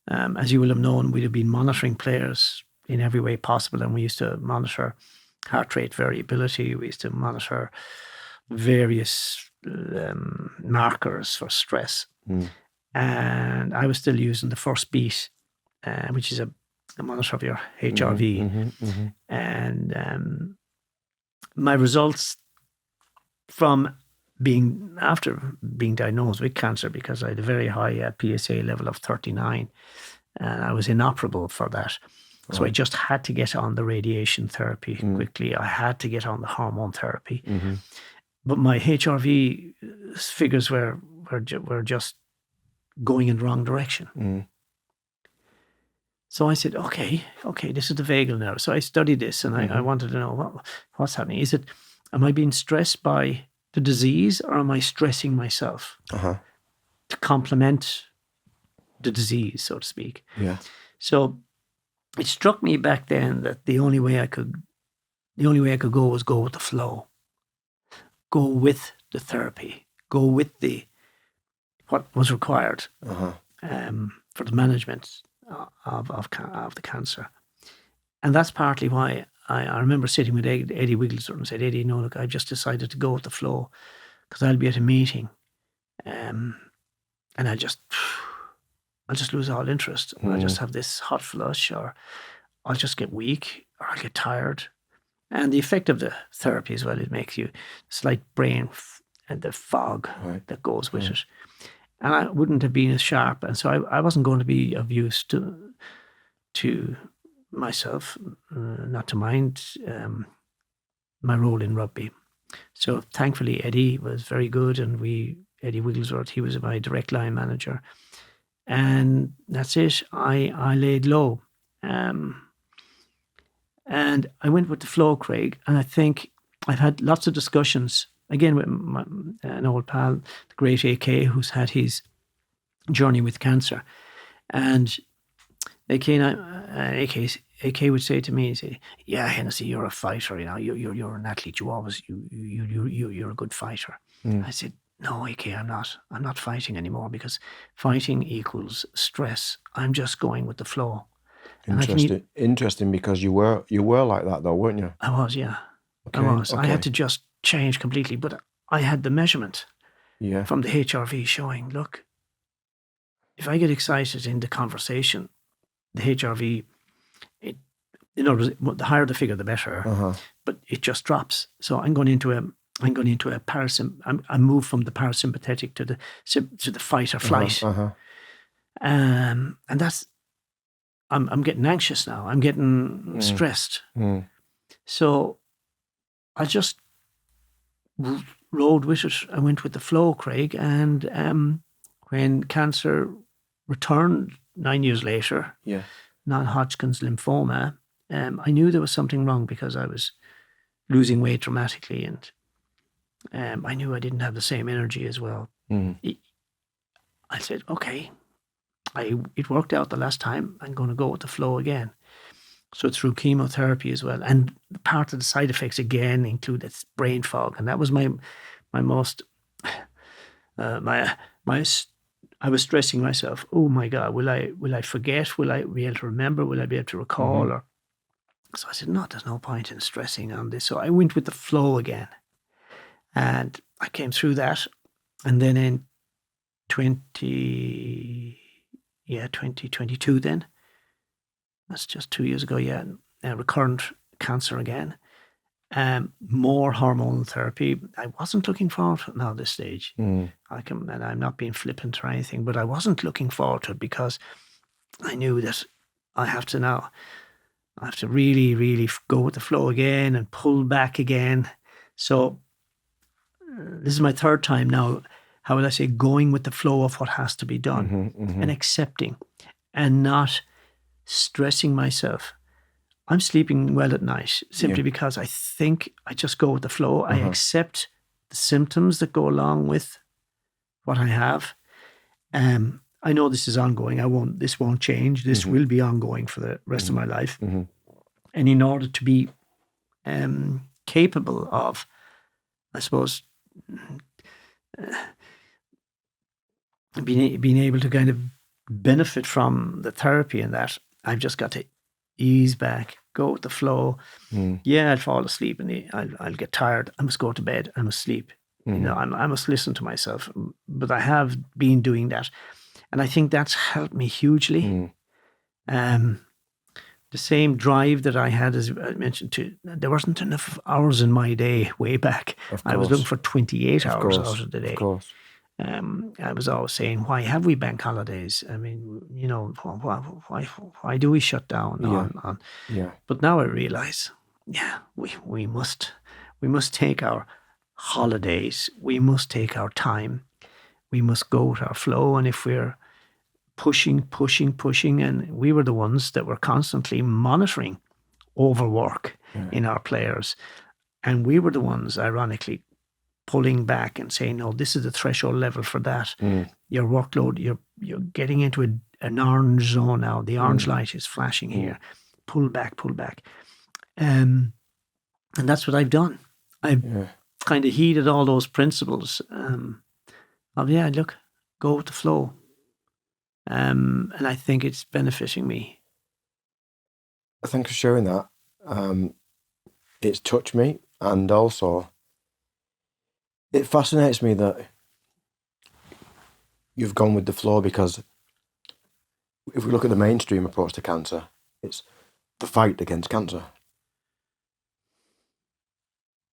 As you will have known, we'd have been monitoring players in every way possible, and we used to monitor heart rate variability. We used to monitor various markers for stress. And I was still using the first beat, which is a monitor of your HRV. And my results from after being diagnosed with cancer, because I had a very high PSA level of 39, and I was inoperable for that. So I just had to get on the radiation therapy quickly. I had to get on the hormone therapy. But my HRV figures were just going in the wrong direction. So I said, okay, this is the vagal nerve. So I studied this, and I wanted to know what's happening. Am I being stressed by the disease, or am I stressing myself to complement the disease, so to speak? Yeah. So it struck me back then that the only way I could the only way I could go was go with the flow, go with the therapy, go with what was required for the management of the cancer. And that's partly why I remember sitting with Eddie Wigglesworth and said, Eddie, no, look, I've just decided to go with the flow because I'll be at a meeting and I'll just lose all interest. I'll just have this hot flush, or I'll just get weak, or I'll get tired. And the effect of the therapy as well, it makes you slight brain and the fog that goes with it. And I wouldn't have been as sharp. And so I wasn't going to be of use to myself, not to mind my role in rugby. So thankfully, Eddie was very good, and Eddie Wigglesworth, he was my direct line manager. And that's it. I laid low. And I went with the flow, Craig. And I think I've had lots of discussions, again, with an old pal, the great AK, who's had his journey with cancer. And AK would say to me, he'd say, yeah, Hennessy, you're a fighter, you're an athlete. You're a good fighter. I said, no, AK, I'm not. I'm not fighting anymore, because fighting equals stress. I'm just going with the flow. Interesting, because you were like that though, weren't you? I was, yeah. Okay. I was. Okay. I had to just change completely, but I had the measurement from the HRV showing, look, if I get excited in the conversation, the HRV, the higher the figure, the better, but it just drops. So I'm going into a I move from the parasympathetic to the fight or flight, and that's. I'm getting anxious now. I'm getting stressed. So I just rode with it. I went with the flow, Craig. And when cancer returned 9 years later, non-Hodgkin's lymphoma, I knew there was something wrong, because I was losing weight dramatically, and I knew I didn't have the same energy as well. I said, okay. It worked out the last time. I'm going to go with the flow again. So through chemotherapy as well. And part of the side effects again included brain fog. And that was my most, I was stressing myself. Oh my God, will I forget? Will I be able to remember? Will I be able to recall? So I said, no, there's no point in stressing on this. So I went with the flow again. And I came through that. And then in 2022 then. That's just 2 years ago, recurrent cancer again. More hormonal therapy. I wasn't looking forward to it now at this stage. And I'm not being flippant or anything, but I wasn't looking forward to it, because I knew that I have to really, really go with the flow again and pull back again. So this is my third time now, how will I say, going with the flow of what has to be done, and accepting and not stressing myself. I'm sleeping well at night simply because I think I just go with the flow. I accept the symptoms that go along with what I have. I know this is ongoing. This won't change. This will be ongoing for the rest of my life. And in order to be capable of, I suppose, being able to kind of benefit from the therapy and that, I've just got to ease back, go with the flow. I'll fall asleep and I'll get tired. I must go to bed. I must sleep. I must listen to myself. But I have been doing that, and I think that's helped me hugely. The same drive that I had, as I mentioned, there wasn't enough hours in my day way back. I was looking for 28 hours out of the day. Of course. I was always saying, why have we bank holidays? I mean, why do we shut down? But now I realize, we must take our holidays. We must take our time. We must go with our flow. And if we're pushing, and we were the ones that were constantly monitoring overwork in our players. And we were the ones, ironically, pulling back and saying, no, this is the threshold level for that. Your workload, you're getting into an orange zone now. The orange light is flashing here. Pull back. And that's what I've done. I've kind of heeded all those principles of, look, go with the flow. And I think it's benefiting me. Thanks for sharing that. It's touched me, and also it fascinates me that you've gone with the flow, because if we look at the mainstream approach to cancer, it's the fight against cancer.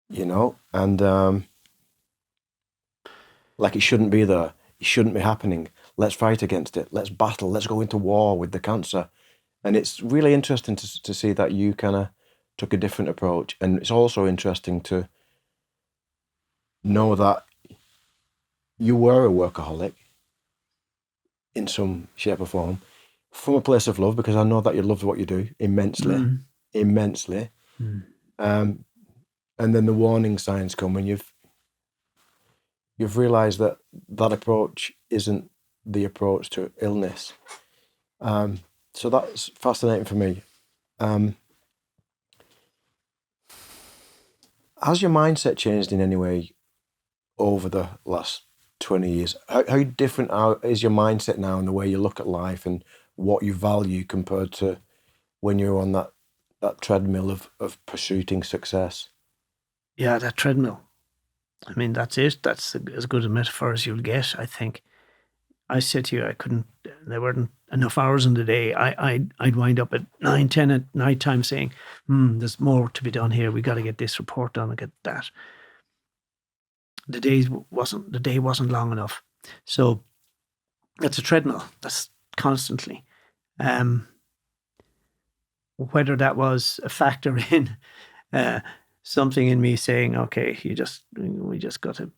You know, and like it shouldn't be there. It shouldn't be happening. Let's fight against it. Let's battle. Let's go into war with the cancer. And it's really interesting to see that you kind of took a different approach. And it's also interesting to know that you were a workaholic in some shape or form, from a place of love, because I know that you loved what you do immensely, immensely. And then the warning signs come when you've realised that that approach isn't the approach to illness. So that's fascinating for me. Has your mindset changed in any way over the last 20 years? How different is your mindset now and the way you look at life and what you value compared to when you're on that treadmill of pursuing success? Yeah, that treadmill. I mean, that's it. That's as good a metaphor as you'll get, I think. I said to you, there weren't enough hours in the day. I'd wind up at 9, 10 at night time saying, there's more to be done here. We got to get this report done and get that. The day wasn't long enough. So that's a treadmill. That's constantly. Whether that was a factor in something in me saying, okay, we just got to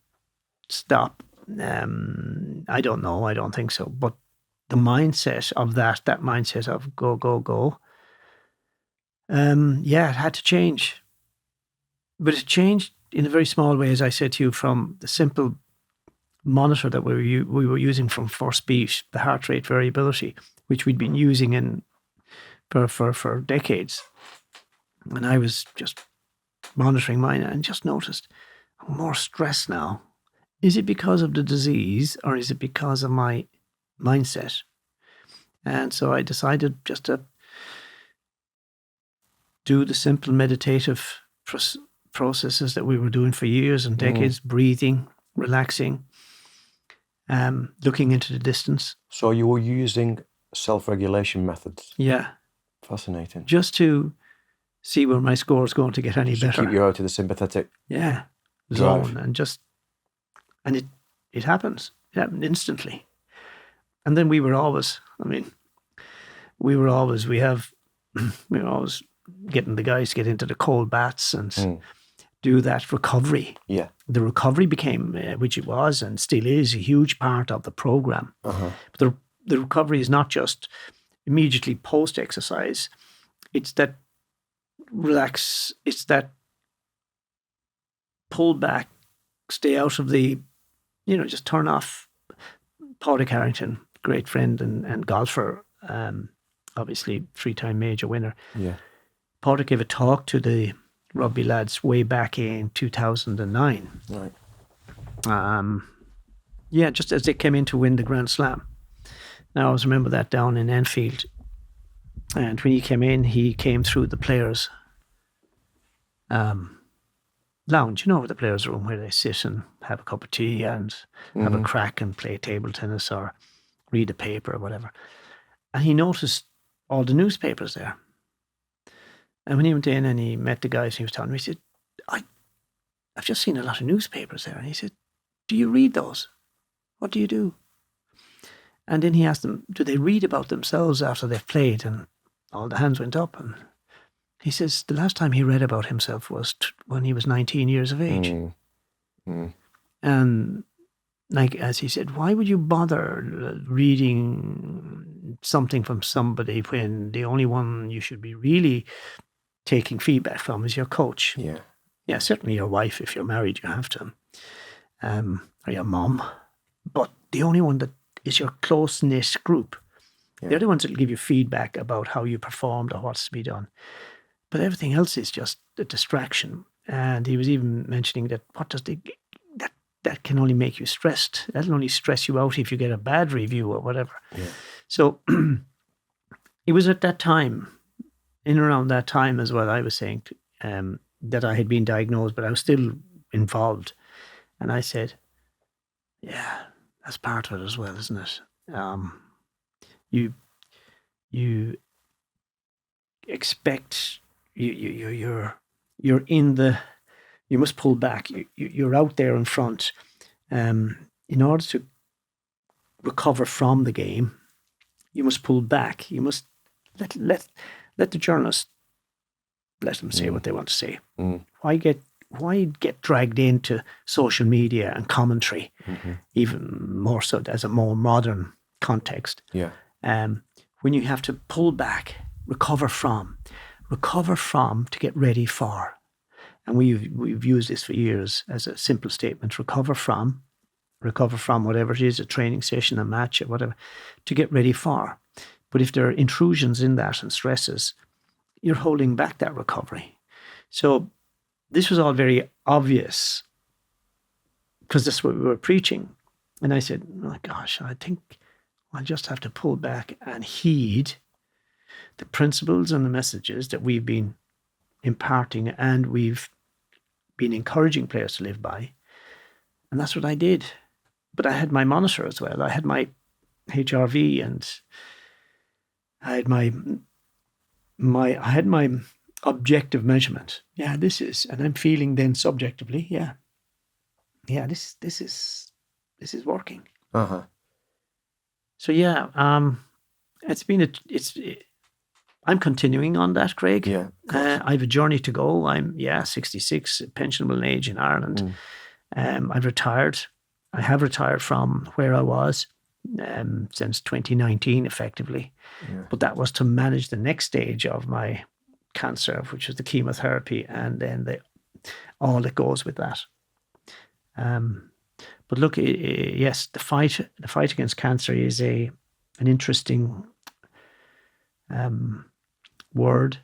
stop. I don't know. I don't think so. But the mindset of that mindset of go, go, go, it had to change. But it changed in a very small way, as I said to you, from the simple monitor that we were using from first beat, the heart rate variability, which we'd been using for decades. And I was just monitoring mine and just noticed I'm more stressed now. Is it because of the disease or is it because of my mindset? And so I decided just to do the simple meditative processes that we were doing for years and decades, breathing, relaxing, looking into the distance. So you were using self-regulation methods? Yeah. Fascinating. Just to see where my score is going to get any better. Keep you out of the sympathetic zone and it happens. It happened instantly. And then we were always getting the guys to get into the cold baths and do that recovery. Yeah. The recovery became, which it was and still is, a huge part of the program. But the recovery is not just immediately post-exercise. It's that relax, it's that pull back, stay out of the, just turn off. Padraig Harrington, great friend and golfer, obviously 3-time major winner. Yeah. Padraig gave a talk to the rugby lads way back in 2009. Right. Just as they came in to win the Grand Slam. Now I always remember that down in Enfield. And when he came through the players' lounge, where the players' room where they sit and have a cup of tea and have a crack and play table tennis or read a paper or whatever. And he noticed all the newspapers there. And when he went in and he met the guys, he was telling me, he said, I've just seen a lot of newspapers there. And he said, do you read those? What do you do? And then he asked them, do they read about themselves after they've played? And all the hands went up. And he says the last time he read about himself was when he was 19 years of age. And as he said, why would you bother reading something from somebody when the only one you should be really taking feedback from is your coach? Yeah, certainly your wife. If you're married, you have to, or your mom. But the only one that is your close-knit group. They're the ones that will give you feedback about how you performed or what's to be done. But everything else is just a distraction. And he was even mentioning that that can only make you stressed. That'll only stress you out if you get a bad review or whatever. Yeah. So it was at that time, in around that time as well, I was saying that I had been diagnosed, but I was still involved. And I said, yeah, that's part of it as well, isn't it? You expect you're in the, you must pull back. You're out there in front. In order to recover from the game, you must pull back. You must let the journalists, let them say what they want to say. Why get dragged into social media and commentary, even more so as a more modern context? Yeah. When you have to pull back, recover from to get ready for. And we've used this for years as a simple statement: recover from whatever it is, a training session, a match, or whatever, to get ready for. But if there are intrusions in that and stresses, you're holding back that recovery. So this was all very obvious because that's what we were preaching. And I said, oh gosh, I think I'll just have to pull back and heed the principles and the messages that we've been imparting and we've been encouraging players to live by. And that's what I did. But I had my monitor as well. I had my HRV and I had my objective measurement. Yeah, this is, and I'm feeling then subjectively, yeah, this is working. So yeah, I'm continuing on that, Craig. Yeah, I have a journey to go. I'm 66, pensionable age in Ireland. I've retired. I have retired from where I was since 2019, effectively. Yeah. But that was to manage the next stage of my cancer, which was the chemotherapy, and then all that goes with that. But look, yes, the fight against cancer is an interesting word.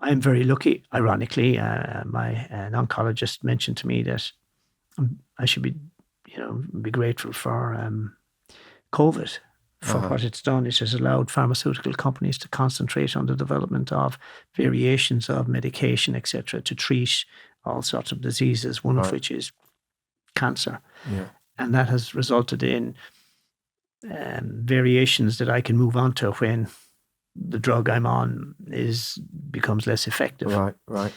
I'm very lucky. Ironically, an oncologist mentioned to me that I should be grateful for COVID for what it's done. It has allowed pharmaceutical companies to concentrate on the development of variations of medication, etc., to treat all sorts of diseases, one of which is cancer. Yeah. And that has resulted in variations that I can move on to when the drug I'm on becomes less effective. Right.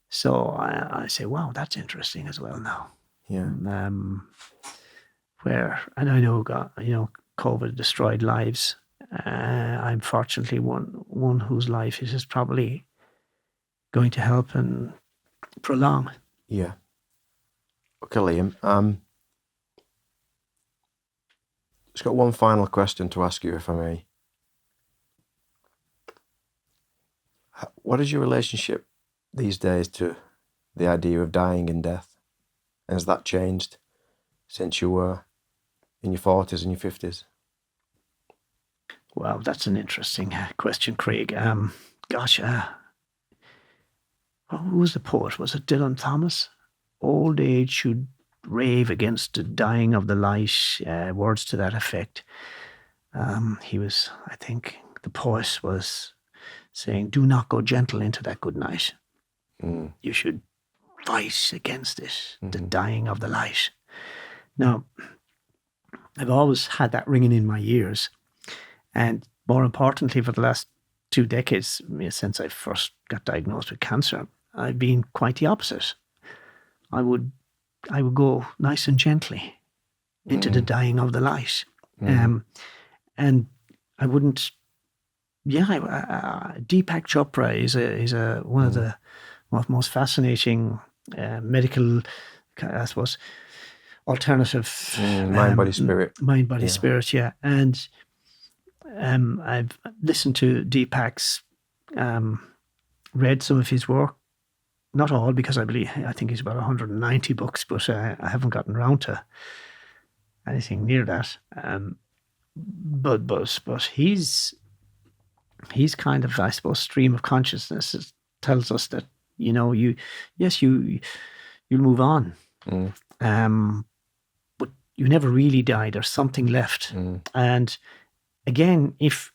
So I say, wow, that's interesting as well now. Yeah. And I know, COVID destroyed lives. I'm fortunately one whose life it is probably going to help and prolong. Yeah. Okay, Liam. Just got one final question to ask you, if I may. What is your relationship these days to the idea of dying and death? And has that changed since you were in your 40s and your 50s? Wow, that's an interesting question, Craig. Who was the poet? Was it Dylan Thomas? Old age should rave against the dying of the light, words to that effect. He was, I think, the poet was saying, do not go gentle into that good night. You should fight against it, the dying of the light. Now, I've always had that ringing in my ears. And more importantly, for the last 2 decades, since I first got diagnosed with cancer, I've been quite the opposite. I would go nice and gently into the dying of the light. And I wouldn't, Deepak Chopra is one of the most fascinating medical, I suppose, alternative mind, body, spirit. Mind, body, spirit, yeah. And I've listened to Deepak's, read some of his work, not all, because I think he's about 190 books, but I haven't gotten around to anything near that. But he's kind of, I suppose, stream of consciousness tells us that, you'll move on. But you never really die. There's something left. And again, if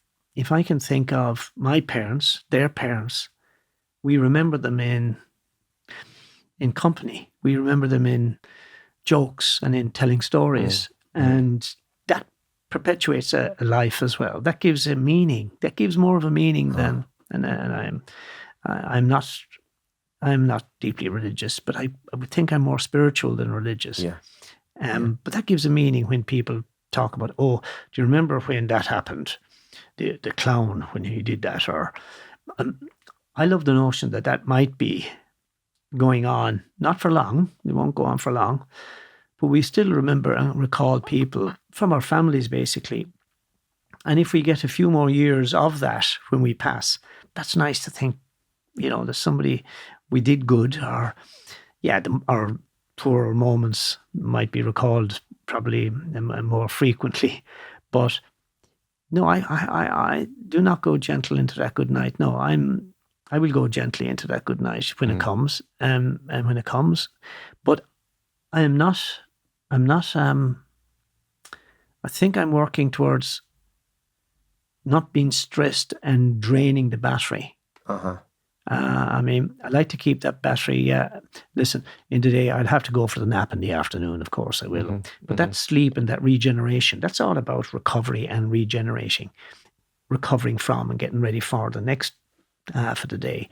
I can think of my parents, their parents, we remember them in company. We remember them in jokes and in telling stories. And that perpetuates a life as well. That gives a meaning. That gives more of a meaning than, and I'm not deeply religious, but I would think I'm more spiritual than religious. Yeah. But that gives a meaning when people talk about, do you remember when that happened? The clown, when he did that, or I love the notion that might be going on, not for long. It won't go on for long, but we still remember and recall people from our families, basically. And if we get a few more years of that when we pass, that's nice to think, there's somebody we did good, or our poorer moments might be recalled probably more frequently. But no, I do not go gentle into that good night. No, I will go gently into that good night when it comes, and when it comes. But I'm not. I think I'm working towards not being stressed and draining the battery. I like to keep that battery. Listen, in the day, I'd have to go for the nap in the afternoon, of course I will. But that sleep and that regeneration, that's all about recovery and regenerating, recovering from and getting ready for the next half of the day.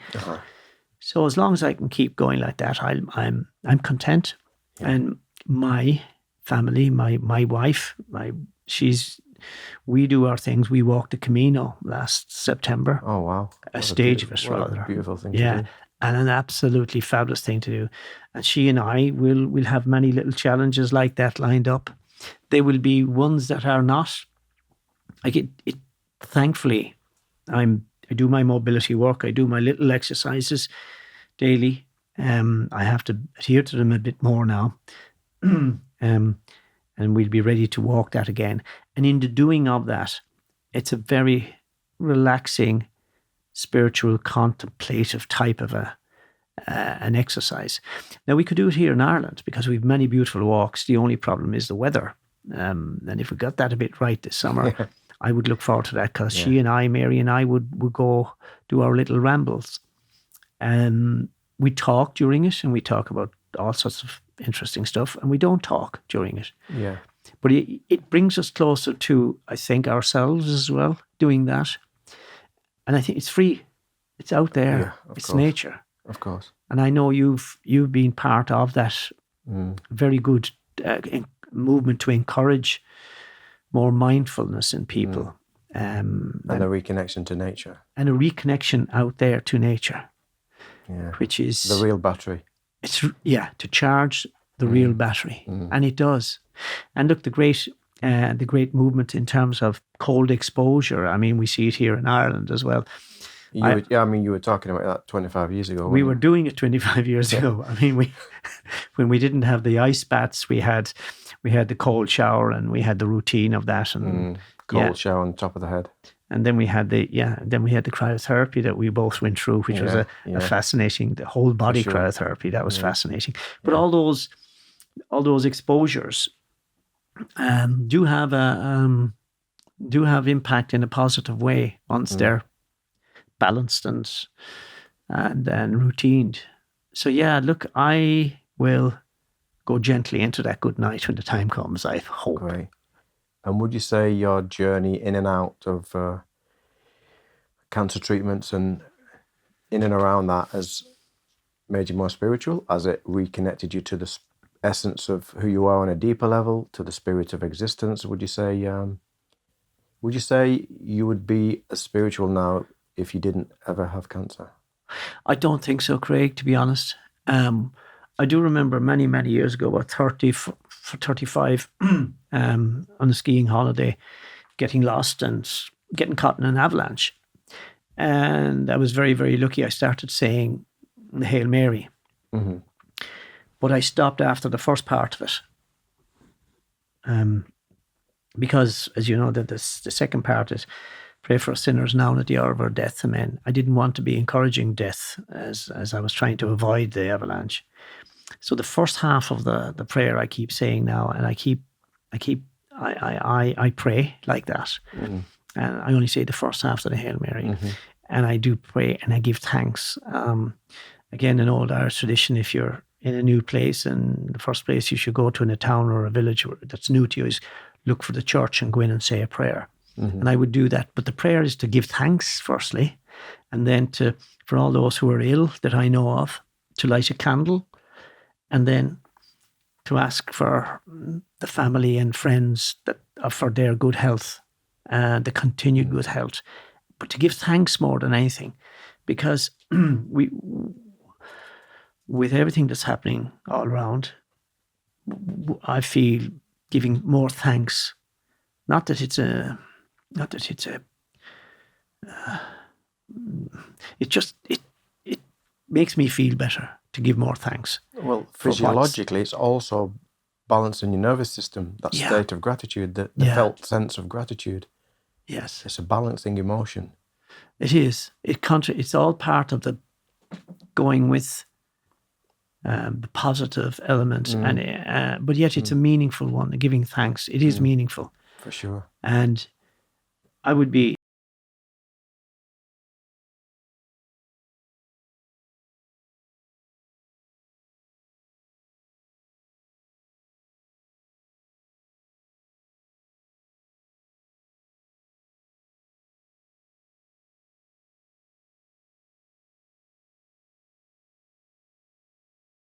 So as long as I can keep going like that, I'm content. And my family, my wife, we do our things. We walked the Camino last September. Oh, wow. A stage of it, rather. A beautiful thing to do. And an absolutely fabulous thing to do. And she and I will have many little challenges like that lined up. They will be ones that are not, like it thankfully, I do my mobility work. I do my little exercises daily. I have to adhere to them a bit more now. And we'll be ready to walk that again. And in the doing of that, it's a very relaxing, spiritual, contemplative type of an exercise. Now, we could do it here in Ireland because we have many beautiful walks. The only problem is the weather. And if we got that a bit right this summer, I would look forward to that, because she and I, Mary and I, would go do our little rambles. And we talk during it, and we talk about all sorts of interesting stuff, and we don't talk during it. Yeah. But it brings us closer to, I think, ourselves as well, doing that. And I think it's free. It's out there. Yeah, it's course. Nature. Of course. And I know you've been part of that very good movement to encourage more mindfulness in people. And a reconnection to nature. And a reconnection out there to nature. Yeah. Which is... the real battery. It's, to charge the real battery. And it does. And look, the great movement in terms of cold exposure, I mean, we see it here in Ireland as well. You were talking about that 25 years ago. We were doing it 25 years ago. I mean, when we didn't have the ice baths, we had the cold shower, and we had the routine of that. And cold shower on top of the head. And then we had the cryotherapy that we both went through, which was a fascinating, the whole body cryotherapy. That was fascinating. But all those exposures do have impact in a positive way once they're balanced and routined. So look, I will go gently into that good night when the time comes, I hope. Great. And would you say your journey in and out of cancer treatments and in and around that has made you more spiritual? Has it reconnected you to the essence of who you are on a deeper level, to the spirit of existence? Would you say you would be as spiritual now if you didn't ever have cancer? I don't think so, Craig, to be honest. I do remember many, many years ago, about 35, on a skiing holiday, getting lost and getting caught in an avalanche. And I was very, very lucky. I started saying the Hail Mary. But I stopped after the first part of it. Because, as you know, the second part is pray for sinners now and at the hour of our death, amen. I didn't want to be encouraging death as I was trying to avoid the avalanche. So the first half of the prayer I keep saying now, and I pray like that. And I only say the first half of the Hail Mary. And I do pray and I give thanks. Again, in old Irish tradition, if you're in a new place, and the first place you should go to in a town or a village that's new to you is look for the church and go in and say a prayer. And I would do that. But the prayer is to give thanks, firstly, and then for all those who are ill that I know of, to light a candle, and then to ask for the family and friends for their good health, the continued good health. But to give thanks more than anything, because with everything that's happening all around, I feel giving more thanks. It makes me feel better to give more thanks. Well, physiologically, it's also balancing your nervous system, that state of gratitude, the felt sense of gratitude. Yes. It's a balancing emotion. It is. It's all part of the going with the positive element, but yet it's a meaningful one, giving thanks. It is meaningful. For sure. And I would be